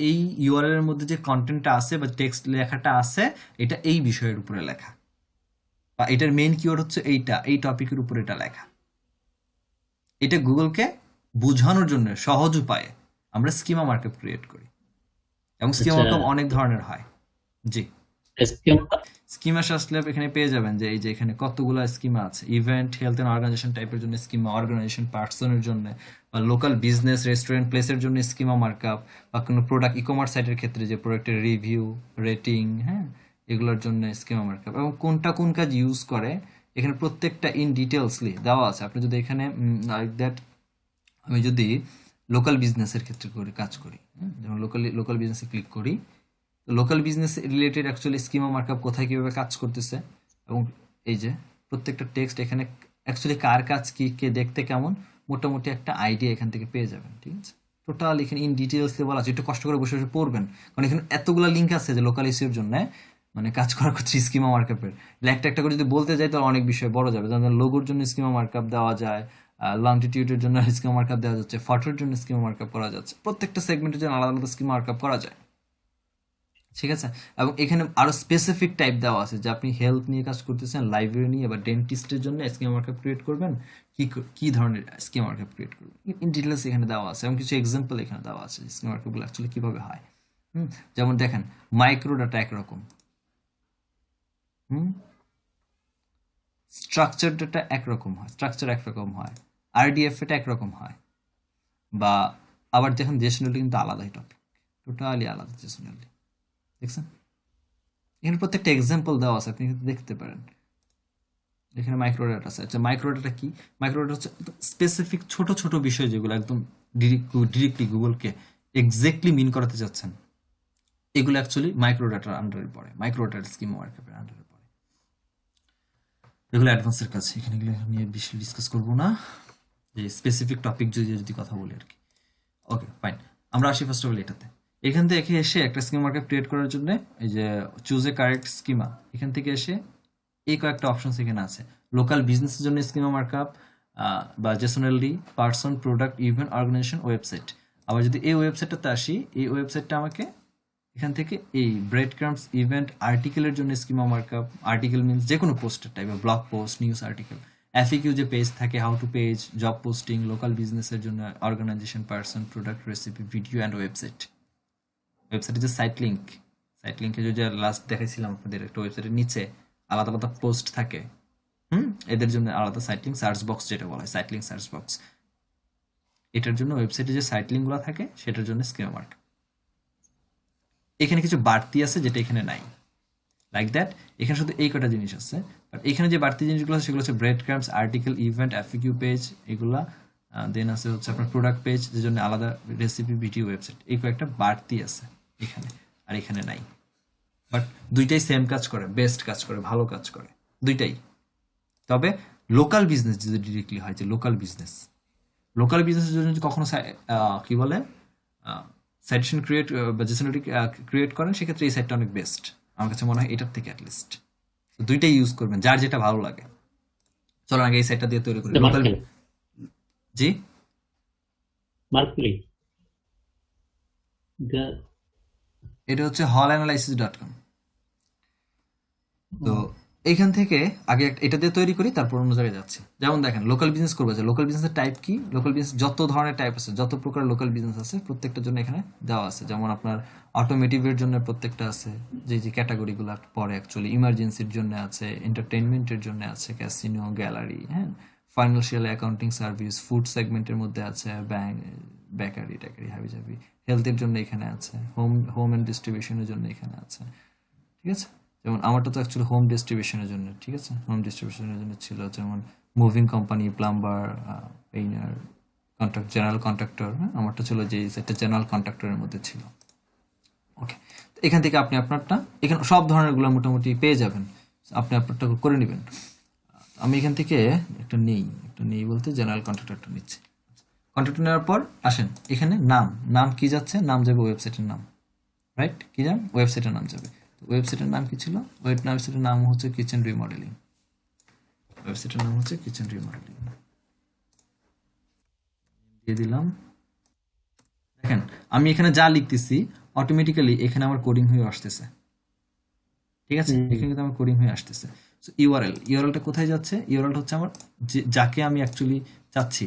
এই ইউআরএল এর মধ্যে যে কন্টেন্টটা আছে বা টেক্সট লেখাটা আছে, এটা এই বিষয়ের উপরে লেখা, বা এটার মেইন কিওয়ার্ড হচ্ছে এইটা, এই টপিকের উপরে এটা লেখা। এটা গুগলকে বোঝানোর জন্য সহজ উপায়ে আমরা স্কিমা মার্কআপ ক্রিয়েট করি, এবং স্কিমা আচ্ছা, মার্কআপ অনেক ধরনের হয়। জি, স্কিমটা স্কিমা আসলে এখানে পেয়ে যাবেন যে এই যে এখানে কতগুলো স্কিমা আছে, ইভেন্ট, হেলথ এন্ড অর্গানাইজেশন টাইপের জন্য স্কিমা, অর্গানাইজেশন পার্সনের জন্য, বা লোকাল বিজনেস, রেস্টুরেন্ট, প্লেসের জন্য স্কিমা মার্কআপ, বা কোনো প্রোডাক্ট ই কমার্স সাইটের ক্ষেত্রে যে প্রোডাক্টের রিভিউ, রেটিং, হ্যাঁ, এগুলোর জন্য স্কিমা মার্কআপ, এবং কোনটা কোন কাজ ইউজ করে এখানে প্রত্যেকটা ইন ডিটেলসলি দেওয়া আছে। আপনি যদি এখানে লাইক দ্যাট, আমি যদি লোকাল বিজনেসের ক্ষেত্রে কাজ করি, যেমন লোকাল বিজনেসে ক্লিক করি, তো local business related actually schema markup কোথায় কিভাবে কাজ করতেছে, এবং এই যে প্রত্যেকটা টেক্সট এখানে অ্যাকচুয়ালি কার কাজ কি, কে দেখতে কেমন, মোটামুটি একটা আইডিয়া এখান থেকে পেয়ে যাবেন। ঠিক আছে, টোটাল এখানে ইন ডিটেলস বলা আছে, একটু কষ্ট করে বসে বসে পড়বেন, কারণ এখানে এতগুলো লিঙ্ক আছে যে লোকাল ইস্যুর জন্য মানে কাজ করার ক্ষেত্রে স্কিমা মার্কআপের একটা একটা করে যদি বলতে যাই তাহলে অনেক বিষয় বড় যাবে। যেমন লোগোর জন্য স্কিমা মার্কআপ দেওয়া যায়, লংটিটিউডের জন্য স্কিমা মার্কআপ দেওয়া যাচ্ছে, ফটোর জন্য স্কিমা মার্কআপ করা যাচ্ছে, প্রত্যেকটা সেগমেন্টের জন্য আলাদা আলাদা স্কিমা মার্কআপ করা যায়। ঠিক আছে, এবং এখানে আরো স্পেসিফিক টাইপ দেওয়া আছে যে আপনি হেলথ নিয়ে কাজ করতেছেন, লাইব্রেরি নিয়ে, বা ডেন্টিস্টের জন্য স্কিমা মার্কআপ ক্রিয়েট করবেন, কি ধরনের স্কিমা মার্কআপ ক্রিয়েট করবেন, ইন ডিটেলস এখানে দেওয়া আছে, এবং কিছু এক্সাম্পল এখানে দেওয়া আছে স্কিমা মার্কআপগুলো অ্যাকচুয়ালি কিভাবে হয়। যেমন দেখেন, মাইক্রো ডাটা একরকম, স্ট্রাকচার ডাটা একরকম হয়, স্ট্রাকচার একরকম হয়, আরডিএফ এটা একরকম হয়, বা আবার দেখেন জেসনালি কিন্তু আলাদাই টপিক, টোটালি আলাদা জেসনালি। দেখছেন এখানে প্রত্যেকটা এক্সাম্পল দেওয়া আছে, আপনি কিন্তু দেখতে পারেন। এখানে মাইক্রোডাটা আছে। আচ্ছা, মাইক্রোডাটা কি? মাইক্রোডাটা হচ্ছে স্পেসিফিক ছোট ছোট বিষয় যেগুলো একদম ডিরেক্টলি গুগলকে এক্স্যাক্টলি মিন করাতে চাচ্ছেন, এগুলো অ্যাকচুয়ালি মাইক্রোডাটার আন্ডারে পড়ে, মাইক্রোডাটা স্কিম মার্কআপের আন্ডারে পড়ে। এগুলো অ্যাডভান্সের কাছে, এখানে এগুলো নিয়ে বেশি ডিসকাস করবো না, যে স্পেসিফিক টপিক যদি কথা বলি আর কি। ওকে, ফাইন, আমরা আসি ফার্স্ট অফ অল এটাতে। এখান থেকে এসে একটা স্কিমা মার্কআপ ক্রিয়েট করার জন্য এই যে চুজ এ কারেক্ট স্কিমা, এখান থেকে এসে এই কয়েকটা অপশনস এখানে আছে। লোকাল বিজনেসের জন্য স্কিমা মার্কআপ, বা JSON LD, person, product, event, organisation, website. আবার যদি এই ওয়েবসাইটটাতে আসি, এই ওয়েবসাইটটা আমাকে এখান থেকে এই ব্রেড ক্রাম্পস, ইভেন্ট, আর্টিকেলের জন্য স্কিমা মার্কআপ, আর্টিকেল মিনস যে কোনো পোস্টার টাইপের, blog post, news article, FAQ যে পেজ থাকে, how to page, job posting, local বিজনেসের জন্য organisation, person, product, recipe, video and website. ওয়েবসাইটে যে সাইট লিঙ্কে যদি লাস্ট দেখাইছিলাম আপনাদের, একটা ওয়েবসাইটের নিচে আলাদা আলাদা পোস্ট থাকে, এদের জন্য আলাদা সাইট লিঙ্ক সার্চ বক্স, যেটা বলা হয় সাইট লিঙ্ক সার্চ বক্স, এটার জন্য ওয়েবসাইটে যে সাইট লিঙ্কগুলো থাকে সেটার জন্য স্কিমা মার্ক। এখানে কিছু বাড়তি আছে যেটা এখানে নাই, লাইক দ্যাট। এখানে শুধু এই কটা জিনিস আছে, বাট এখানে যে বাড়তি জিনিসগুলো আছে সেগুলো হচ্ছে bread crumbs, article, event, FAQ page, এগুলা। দেন আছে হচ্ছে আপনার প্রোডাক্ট পেজ, যে জন্য আলাদা রেসিপি, ভিডিও, ওয়েবসাইট, এই কয়েকটা বাড়তি আছে এখানে, আর এখানে নাই। বাট দুইটাই সেম কাজ করে, বেস্ট কাজ করে, ভালো কাজ করে দুইটাই। তবে লোকাল বিজনেস যদি ডিরেক্টলি হয়, যে লোকাল বিজনেসের জন্য যদি কখনো কি বলে সাইটেশন ক্রিয়েট বা জেসনালিটি ক্রিয়েট করেন, সেক্ষেত্রে এই সাইটটা অনেক বেস্ট আমার কাছে মনে হয়, এটার থেকে অ্যাটলিস্ট। দুইটাই ইউজ করবেন, যার যেটা ভালো লাগে। চলো আগে এই সাইটটা দিয়ে তৈরি করি। লোকাল, জি, মার্কলি, এটা হচ্ছে hallanalysis.com। তো এইখান থেকে আগে এটা দিয়ে তৈরি করি, তারপর অন্য জায়গায় যাচ্ছি। যেমন দেখেন, লোকাল বিজনেস করবো, যে লোকাল বিজনেসের টাইপ কি, লোকাল বিজনেস যত ধরনের টাইপ আছে, যত প্রকার লোকাল বিজনেস আছে, প্রত্যেকটার জন্য এখানে দেওয়া আছে। যেমন আপনার অটোমেটিভের জন্য প্রত্যেকটা আছে, যে ক্যাটাগরিগুলো পরে অ্যাকচুয়ালি, ইমার্জেন্সির জন্য আছে, এন্টারটেইনমেন্টের জন্য আছে, ক্যাসিনো, গ্যালারি, হ্যাঁ, ফাইন্যান্সিয়াল অ্যাকাউন্টিং সার্ভিস, ফুড সেগমেন্টের মধ্যে আছে, ব্যাংক, বেকারি টেকারি হাবিজাবি, হেলথের জন্য এখানে আছে, হোম অ্যান্ড ডিস্ট্রিবিউশনের জন্য এখানে আছে। ঠিক আছে, যেমন আমারটা তো অ্যাকচুয়ালি হোম ডিস্ট্রিবিউশনের জন্য, ঠিক আছে, হোম ডিস্ট্রিবিউশনের জন্য ছিল, যেমন moving company, plumber, painter, general contractor. আমারটা ছিল যে সেটা জেনারেল কন্ট্রাক্টরের মধ্যে ছিল। ওকে, এখান থেকে আপনি আপনারটা, এখানে সব ধরনেরগুলো মোটামুটি পেয়ে যাবেন, আপনি আপনারটা করে নেবেন। আমি এখান থেকে একটা নেই বলতে জেনারেল কন্ট্রাক্টরটা নিচ্ছি। কন্ট্রাক্টর নেওয়ার পর আসেন এখানে নাম কি যাচ্ছে, নাম যাবে ওয়েবসাইটের নাম, রাইট? কি যান, ওয়েবসাইটের নাম যাবে। ওয়েবসাইটের নাম কি ছিল? ওয়েবসাইটের নাম হচ্ছে কিচেন রিমডেলিং। ওয়েবসাইটের নাম হচ্ছে কিচেন রিমডেলিং, দিয়ে দিলাম। দেখেন আমি এখানে যা লিখতেছি অটোমেটিক্যালি এখানে আমার কোডিং হয়ে আসতেছে। ঠিক আছে, এখানে কিন্তু আমার কোডিং হয়ে আসতেছে। সো ইউআরএলটা কোথায় যাচ্ছে? ইউআরএলটা হচ্ছে আমার যাকে আমি অ্যাকচুয়ালি চাচ্ছি,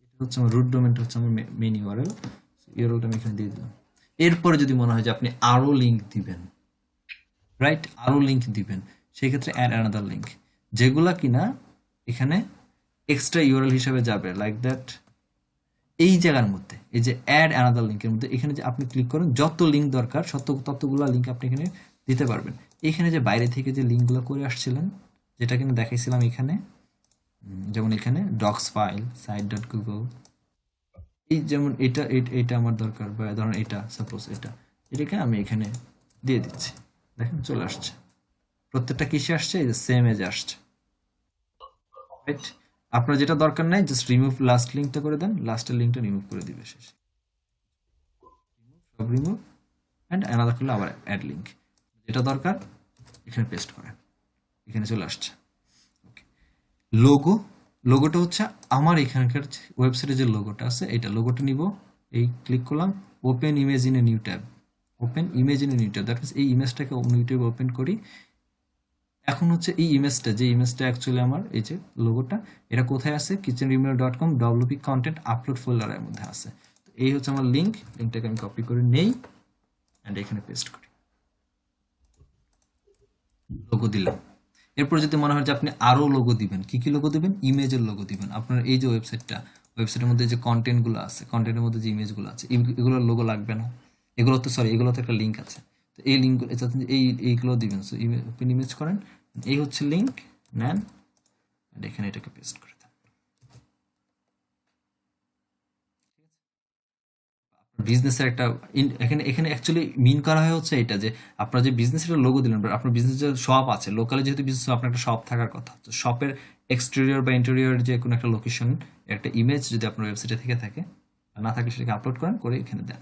এটা হচ্ছে আমার রুট ডোমেনটা, হচ্ছে আমার মেইন ইউআরএল। ইউআরএলটা আমি এখানে দিয়ে দিলাম। এরপরে যদি মনে হয় যে আপনি আরো লিঙ্ক দিবেন, রাইট, আরো লিঙ্ক দিবেন, সেই ক্ষেত্রে অ্যাড অ্যানাদার লিঙ্ক, যেগুলা কিনা এখানে এক্সট্রা ইউআরএল হিসেবে যাবে, লাইক দ্যাট। এই জায়গার মধ্যে এই যে অ্যাড অ্যানাদার লিঙ্কের মধ্যে এখানে যে আপনি ক্লিক করেন, যত লিঙ্ক দরকার ততগুলো লিঙ্ক আপনি এখানে দিতে পারবেন। এখানে যে বাইরে থেকে যে লিঙ্কগুলো করে আসছিলেন, যেটা কিনা দেখাইছিলাম এখানে, যেমন এখানে docs file, site dot Google, এই যেমন এটা আমার দরকার, বা ধরুন এটা সাপোজ এটাকে আমি এখানে দিয়ে দিচ্ছি। দেখেন চলে আসছে, প্রত্যেকটা কিসে আসছে, এই যে সেম এজে আসছে, রাইট? আপনার যেটা দরকার নাই জাস্ট রিমুভ লাস্ট লিঙ্কটা করে দেন, লাস্টের লিঙ্কটা রিমুভ করে দিবে শেষ। সব রিমুভ অ্যান্ড অ্যানাদার করলে আবার অ্যাড লিঙ্ক, যেটা দরকার এখানে পেস্ট করেন, এখানে চলে আসছে। লোগোটা হচ্ছে আমার এখানকার ওয়েবসাইটে যে লোগোটা আছে, এটা লোগোটা নিব, এই ক্লিক করলাম, open image in a new tab, open image in a new tab, that means এই ইমেজটাকে নিউ ট্যাবে ওপেন করি। এখন হচ্ছে এই ইমেজটা অ্যাকচুয়ালি আমার এই যে লোগোটা, এটা কোথায় আছে? kitchenremodel.com WP কন্টেন্ট আপলোড ফোল্ডারের মধ্যে আছে। তো এই হচ্ছে আমার লিঙ্কটাকে আমি কপি করে নেই অ্যান্ড এখানে পেস্ট করি, লোগো দিলাম। এরপর যদি মনে হয় যে আপনি আরো লোগো দিবেন, কি লোগো দিবেন? ইমেজের লোগো দিবেন। আপনার এই যে ওয়েবসাইটের মধ্যে যে কন্টেন্টগুলো আছে, কন্টেন্টের মধ্যে যে ইমেজগুলো আছে, এগুলোর লোগো লাগবে না। এগুলোতে একটা লিঙ্ক আছে, তো এই লিঙ্কগুলো এইগুলো দিবেন। সো ওপেন ইমেজ করেন, এই হচ্ছে লিঙ্ক, নেন এখানে এটাকে পেস্ট করে দেন। বিজনেসের একটা এখানে অ্যাকচুয়ালি মিন করা হয় হচ্ছে এটা, যে আপনার যে বিজনেসের লোগো দিলেন, আপনার বিজনেস যে শপ আছে, লোকালে যেহেতু বিজনেস, আপনার একটা শপ থাকার কথা, তো শপের এক্সটেরিয়র বা ইন্টেরিয়র যে কোনো একটা লোকেশন, একটা ইমেজ যদি আপনার ওয়েবসাইটে থেকে থাকে, না থাকে সেটাকে আপলোড করেন, করে এখানে দেন।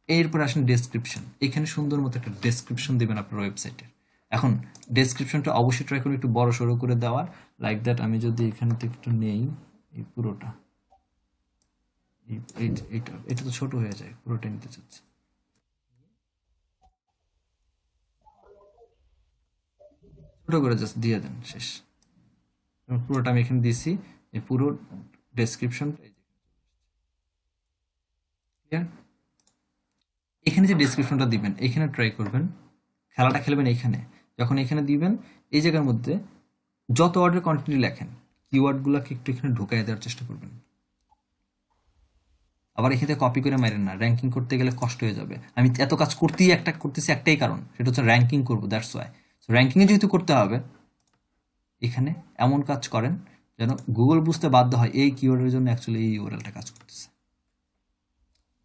এরপর আসেন ডেসক্রিপশন, এখানে সুন্দর মতো একটা ডেসক্রিপশন দিবেন আপনার ওয়েবসাইটের। এখন ডেসক্রিপশনটা অবশ্যই ট্রাই করুন একটু বড় সড়ো করে দেওয়ার, লাইক দ্যাট। আমি যদি এখান থেকে একটু নেই, এই পুরোটা, এটা তো ছোট হয়ে যায়, পুরোটা নিতে চাচ্ছি। ছোট করে জাস্ট দিয়ে দেন, শেষ। পুরোটা আমি এখানে দিছি, এই পুরো ডেসক্রিপশন। এখানে যে ডেসক্রিপশনটা দিবেন, এখানে ট্রাই করবেন, খেলাটা খেলবেন এখানে। যখন এখানে দিবেন, এই জায়গার মধ্যে যত ওয়ার্ডের কন্টেন্ট লেখেন, কিওয়ার্ডগুলোকে একটু এখানে ঢুকাই দেওয়ার চেষ্টা করবেন। আবার এখানে কপি করে মারেন না, র্যাঙ্কিং করতে গেলে কষ্ট হয়ে যাবে। আমি এত কাজ করতেছি একটাই কারণ, সেটা হচ্ছে র্যাঙ্কিং করবো, দ্যাটস ওয়াই। র্যাঙ্কিংয়ে যেহেতু করতে হবে, এখানে এমন কাজ করেন যেন গুগল বুঝতে বাধ্য হয় এই কিওয়ার্ডের জন্য অ্যাকচুয়ালি এই ইউআরএলটা কাজ করতেছে।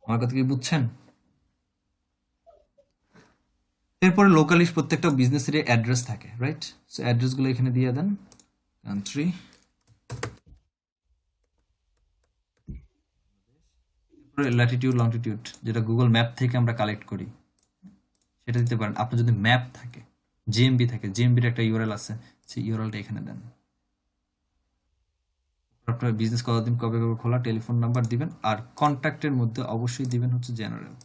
আমার কথা কি বুঝছেন? এরপরে লোকালি প্রত্যেকটা বিজনেসের অ্যাড্রেস থাকে, রাইট? সো অ্যাড্রেসগুলো এখানে দিয়ে দেন, কান্ট্রি, ল্যাটিটিউড লংটিটিউড, যেটা গুগল ম্যাপ থেকে আমরা কালেক্ট করি, সেটা দিতে পারেন। আপনার যদি ম্যাপ থাকে, জিএমবি থাকে, জিএমবির একটা ইউআরএল আছে, সেই ইউআরএলটা এখানে দেন। আপনার বিজনেস কতদিন কবে কবে খোলা, টেলিফোন নাম্বার দিবেন, আর কন্ট্যাক্টের মধ্যে অবশ্যই দিবেন হচ্ছে জেনারেল,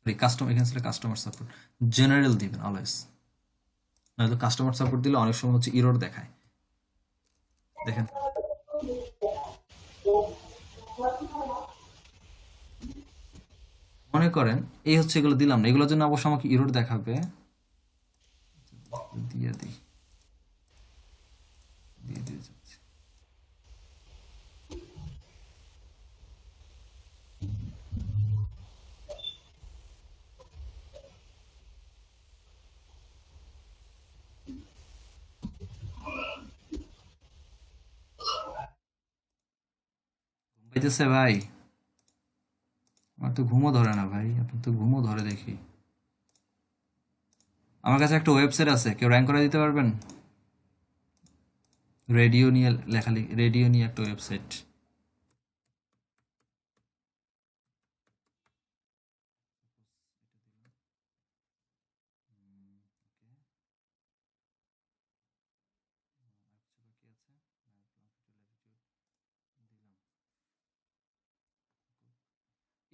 এখানে ছিল কাস্টমার সাপোর্ট, জেনারেল দিবেন অলওয়েজ। নয়তো কাস্টমার সাপোর্ট দিলে অনেক সময় হচ্ছে ইরর দেখায়। দেখেন মনে করেন এই হচ্ছে এগুলো দিলাম না, এগুলোর জন্য অবশ্য আমাকে ইরর দেখাবে, দিয়ে দিই। চাচ্ছি। ঘুমাইতেছে ভাই? আমার তো ঘুমও ধরে না ভাই, আপনার তো ঘুমও ধরে দেখি। আমার কাছে একটা ওয়েবসাইট আছে, কেউ র্যাঙ্ক করে দিতে পারবেন? রেডিও নিয়ে লেখালেখি, রেডিও নিয়ে একটা ওয়েবসাইট।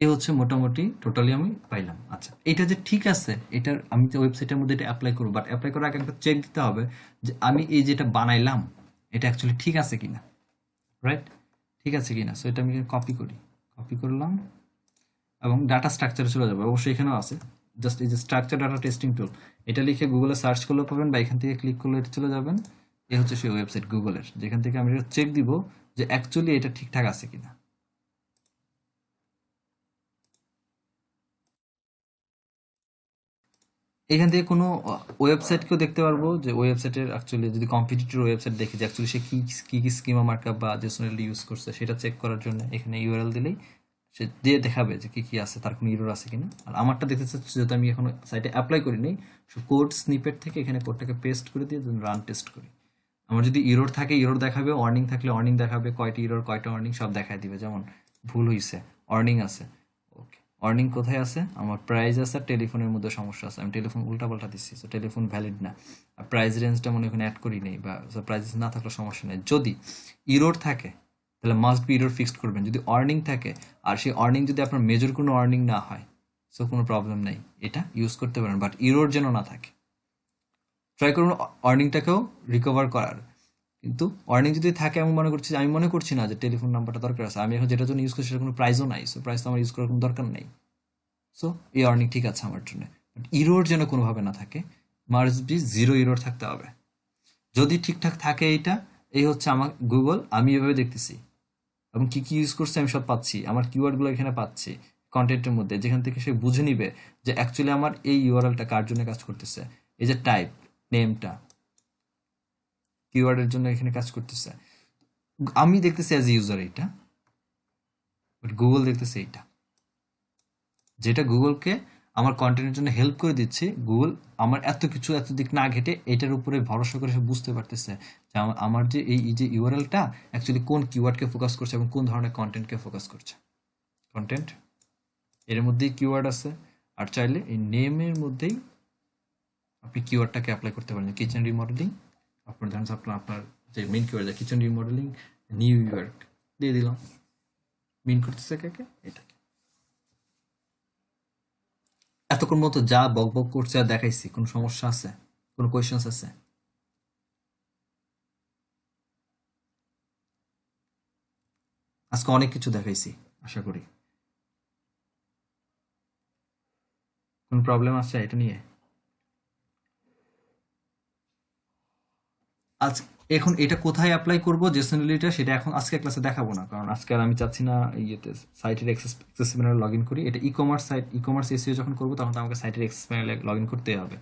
এ হচ্ছে মোটামুটি টোটালি আমি পাইলাম। আচ্ছা, এটা যে ঠিক আছে, এটার আমি যে ওয়েবসাইটের মধ্যে এটা অ্যাপ্লাই করবো, বাট অ্যাপ্লাই করার আগে একটা চেক দিতে হবে যে আমি এই যেটা বানাইলাম এটা অ্যাকচুয়ালি ঠিক আছে কিনা, রাইট? ঠিক আছে কিনা। সো এটা আমি কপি করি, কপি করলাম এবং ডাটা স্ট্রাকচারে চলে যাবো। অবশ্যই এখানেও আছে, জাস্ট এই যে স্ট্রাকচার ডাটা টেস্টিং টুল, এটা লিখে গুগলে সার্চ করলেও পাবেন, বা এখান থেকে ক্লিক করলে এটা চলে যাবেন। এ হচ্ছে সেই ওয়েবসাইট গুগলের, যেখান থেকে আমি চেক দিব যে অ্যাকচুয়ালি এটা ঠিকঠাক আছে কিনা। এখান থেকে কোনো ওয়েবসাইটকেও দেখতে পারবো যে ওয়েবসাইটের অ্যাকচুয়ালি, যদি কম্পিটিটর ওয়েবসাইট দেখি যে অ্যাকচুয়ালি সে কি কি কি স্কিমা মার্কআপ বা জেসনেলি ইউজ করছে, সেটা চেক করার জন্য এখানে ইউআরএল দিলেই সে দিয়ে দেখাবে যে কি কি আছে, তার কোনো ইরোর আছে কিনা। আর আমারটা দেখতে চাচ্ছি, যেহেতু আমি এখনো সাইটে অ্যাপ্লাই করিনি, কোড স্নিপেট থেকে এখানে কোডটাকে পেস্ট করে দিয়ে রান টেস্ট করি। আমার যদি ইরোর থাকে ইরোর দেখাবে, ওয়ার্নিং থাকলে ওয়ার্নিং দেখাবে, কয়টি ইরোর কয়টা ওয়ার্নিং সব দেখায় দিবে। যেমন ভুল হয়েছে, ওয়ার্নিং আছে, ওকে। ওয়ার্নিং কোথায় আছে? আমার প্রাইস আছে আর টেলিফোনের মধ্যে সমস্যা আছে, আমি টেলিফোন উল্টাপাল্টা দিচ্ছি, তো টেলিফোন ভ্যালিড না। আর প্রাইস রেঞ্জটা মনে এখানে অ্যাড করি নেই, বা প্রাইস না থাকলে সমস্যা নেই। যদি ইরোর থাকে তাহলে মাস্ট বি ইরোর ফিক্সড করবেন। যদি আর্নিং থাকে আর সেই আর্নিং যদি আপনার মেজর কোনো আর্নিং না হয়, সো কোনো প্রবলেম নেই, এটা ইউজ করতে পারেন, বাট ইরোর যেন না থাকে। ট্রাই করুন আর্নিংটাকেও রিকভার করার। কিন্তু আর্নিং যদি থাকে, আমি মনে করছি না যে টেলিফোন নাম্বারটা দরকার আছে। আমি এখন যেটার জন্য ইউজ করছি সেটা কোনো প্রাইসও নাই, সো প্রাইস তো আমার ইউজ করার কোনো দরকার নেই। সো এই আর্নিং ঠিক আছে আমার জন্য, বাট ইরোর যেন কোনোভাবে না থাকে, মাস্ট বি জিরো ইরোর থাকতে হবে। যদি ঠিকঠাক থাকে এইটা, এই হচ্ছে আমার গুগল, আমি এভাবে দেখতেছি এবং কি কি ইউজ করছে আমি সব পাচ্ছি, আমার কিওয়ার্ডগুলো এখানে পাচ্ছি কন্টেন্টের মধ্যে, যেখান থেকে সে বুঝে নিবে যে অ্যাকচুয়ালি আমার এই ইউআরএলটা কার জন্য কাজ করতেছে। এই যে টাইপ নেমটা কিওয়ার্ডের জন্য এখানে কাজ করতেছে, আমি দেখতেছি অ্যাজ এ ইউজার এইটা, বাট গুগল দেখতেছে এইটা। যেটা গুগলকে আমার কন্টেন্টের জন্য হেল্প করে দিচ্ছে, গুগল আমার এত কিছু এত দিক না ঘেটে এটার উপরে ভরসা করে সে বুঝতে পারতেছে যে আমার যে এই যে ইউআরএলটা অ্যাকচুয়ালি কোন কিওয়ার্ডকে ফোকাস করছে এবং কোন ধরনের কন্টেন্টকে ফোকাস করছে। কন্টেন্ট এর মধ্যেই কিওয়ার্ড আছে, আর চাইলে এই নেমের মধ্যেই আপনি কিওয়ার্ডটাকে অ্যাপ্লাই করতে পারেন। কিচেন রিমডেলিং, আপনার ধরেন আপনার যে main keyword kitchen remodelling new York দিয়ে দিলাম, মিন করতেছে কাকে? এটাকে। এতক্ষণ মতো যা বক বক করছে আর দেখাইছি, কোনো সমস্যা আছে? কোনো কোয়েশ্চেন্স আছে? আজকে অনেক কিছু দেখাইছি, আশা করি। কোন প্রবলেম আছে এটা নিয়ে? আজ এখন এটা কোথায় অ্যাপ্লাই করবো জেসনেলিটা, সেটা এখন আজকে ক্লাসে দেখাবো না, কারণ আজকে আর আমি চাচ্ছি না ইয়েতে সাইটের অ্যাক্সেস প্যানেলে লগ ইন করি। এটা e commerce site, e commerce SEO যখন করবো তখন তো আমাকে সাইটের অ্যাক্সেস প্যানেলে লগ ইন করতে হবে।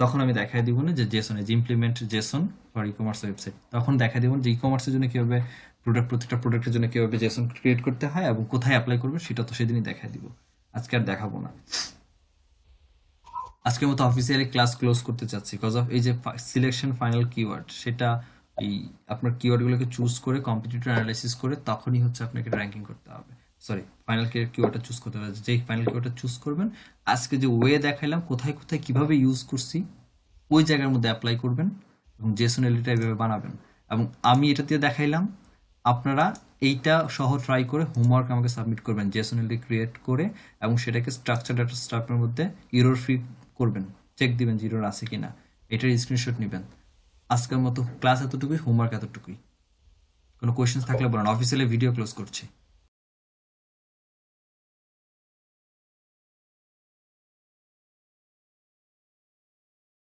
তখন আমি দেখাই দিব না যে জেসনে যে implement Jason for e commerce website, তখন দেখাই দিব যে ই কমার্সের জন্য কীভাবে প্রত্যেকটা প্রোডাক্টের জন্য কীভাবে জেসন ক্রিয়েট করতে হয় এবং কোথায় অ্যাপ্লাই করবে সেটা তো সেদিনই দেখাই দিব, আজকে আর দেখাবো না। আজকের মতো অফিসিয়ালি ক্লাস ক্লোজ করতে চাচ্ছি, বিকজ অফ এই যে সিলেকশন ফাইনাল কিওয়ার্ড, সেটা এই আপনার কিওয়ার্ডগুলোকে চুজ করে কম্পিটিটর অ্যানালাইসিস করে তখনই হচ্ছে আপনাকে র্যাঙ্কিং করতে হবে। সরি, ফাইনাল কিওয়ার্ডটা চুজ করতে হবে। যেই ফাইনাল কিওয়ার্ডটা চুজ করবেন, আজকে যে ওয়ে দেখাইলাম কোথায় কোথায় কিভাবে ইউজ করছি, ওই জায়গার মধ্যে অ্যাপ্লাই করবেন এবং জেসনেলিটা এইভাবে বানাবেন। এবং আমি এটা দিয়ে দেখাইলাম, আপনারা এইটা সহ ট্রাই করে হোমওয়ার্ক আমাকে সাবমিট করবেন জেসনেলি ক্রিয়েট করে, এবং সেটাকে স্ট্রাকচার ডাটা স্ট্রাকচারের মধ্যে ইরোর ফ্রি করবেন, চেক দিবেন যে ইরোর আছে কিনা, এটার স্ক্রিনশট নেবেন। আজকের মতো ক্লাস এতটুকুই, হোমওয়ার্ক এতটুকুই। কোনো কোয়েশ্চেন্স থাকলে বলেন, অফিসিয়ালি ভিডিও ক্লোজ করছি।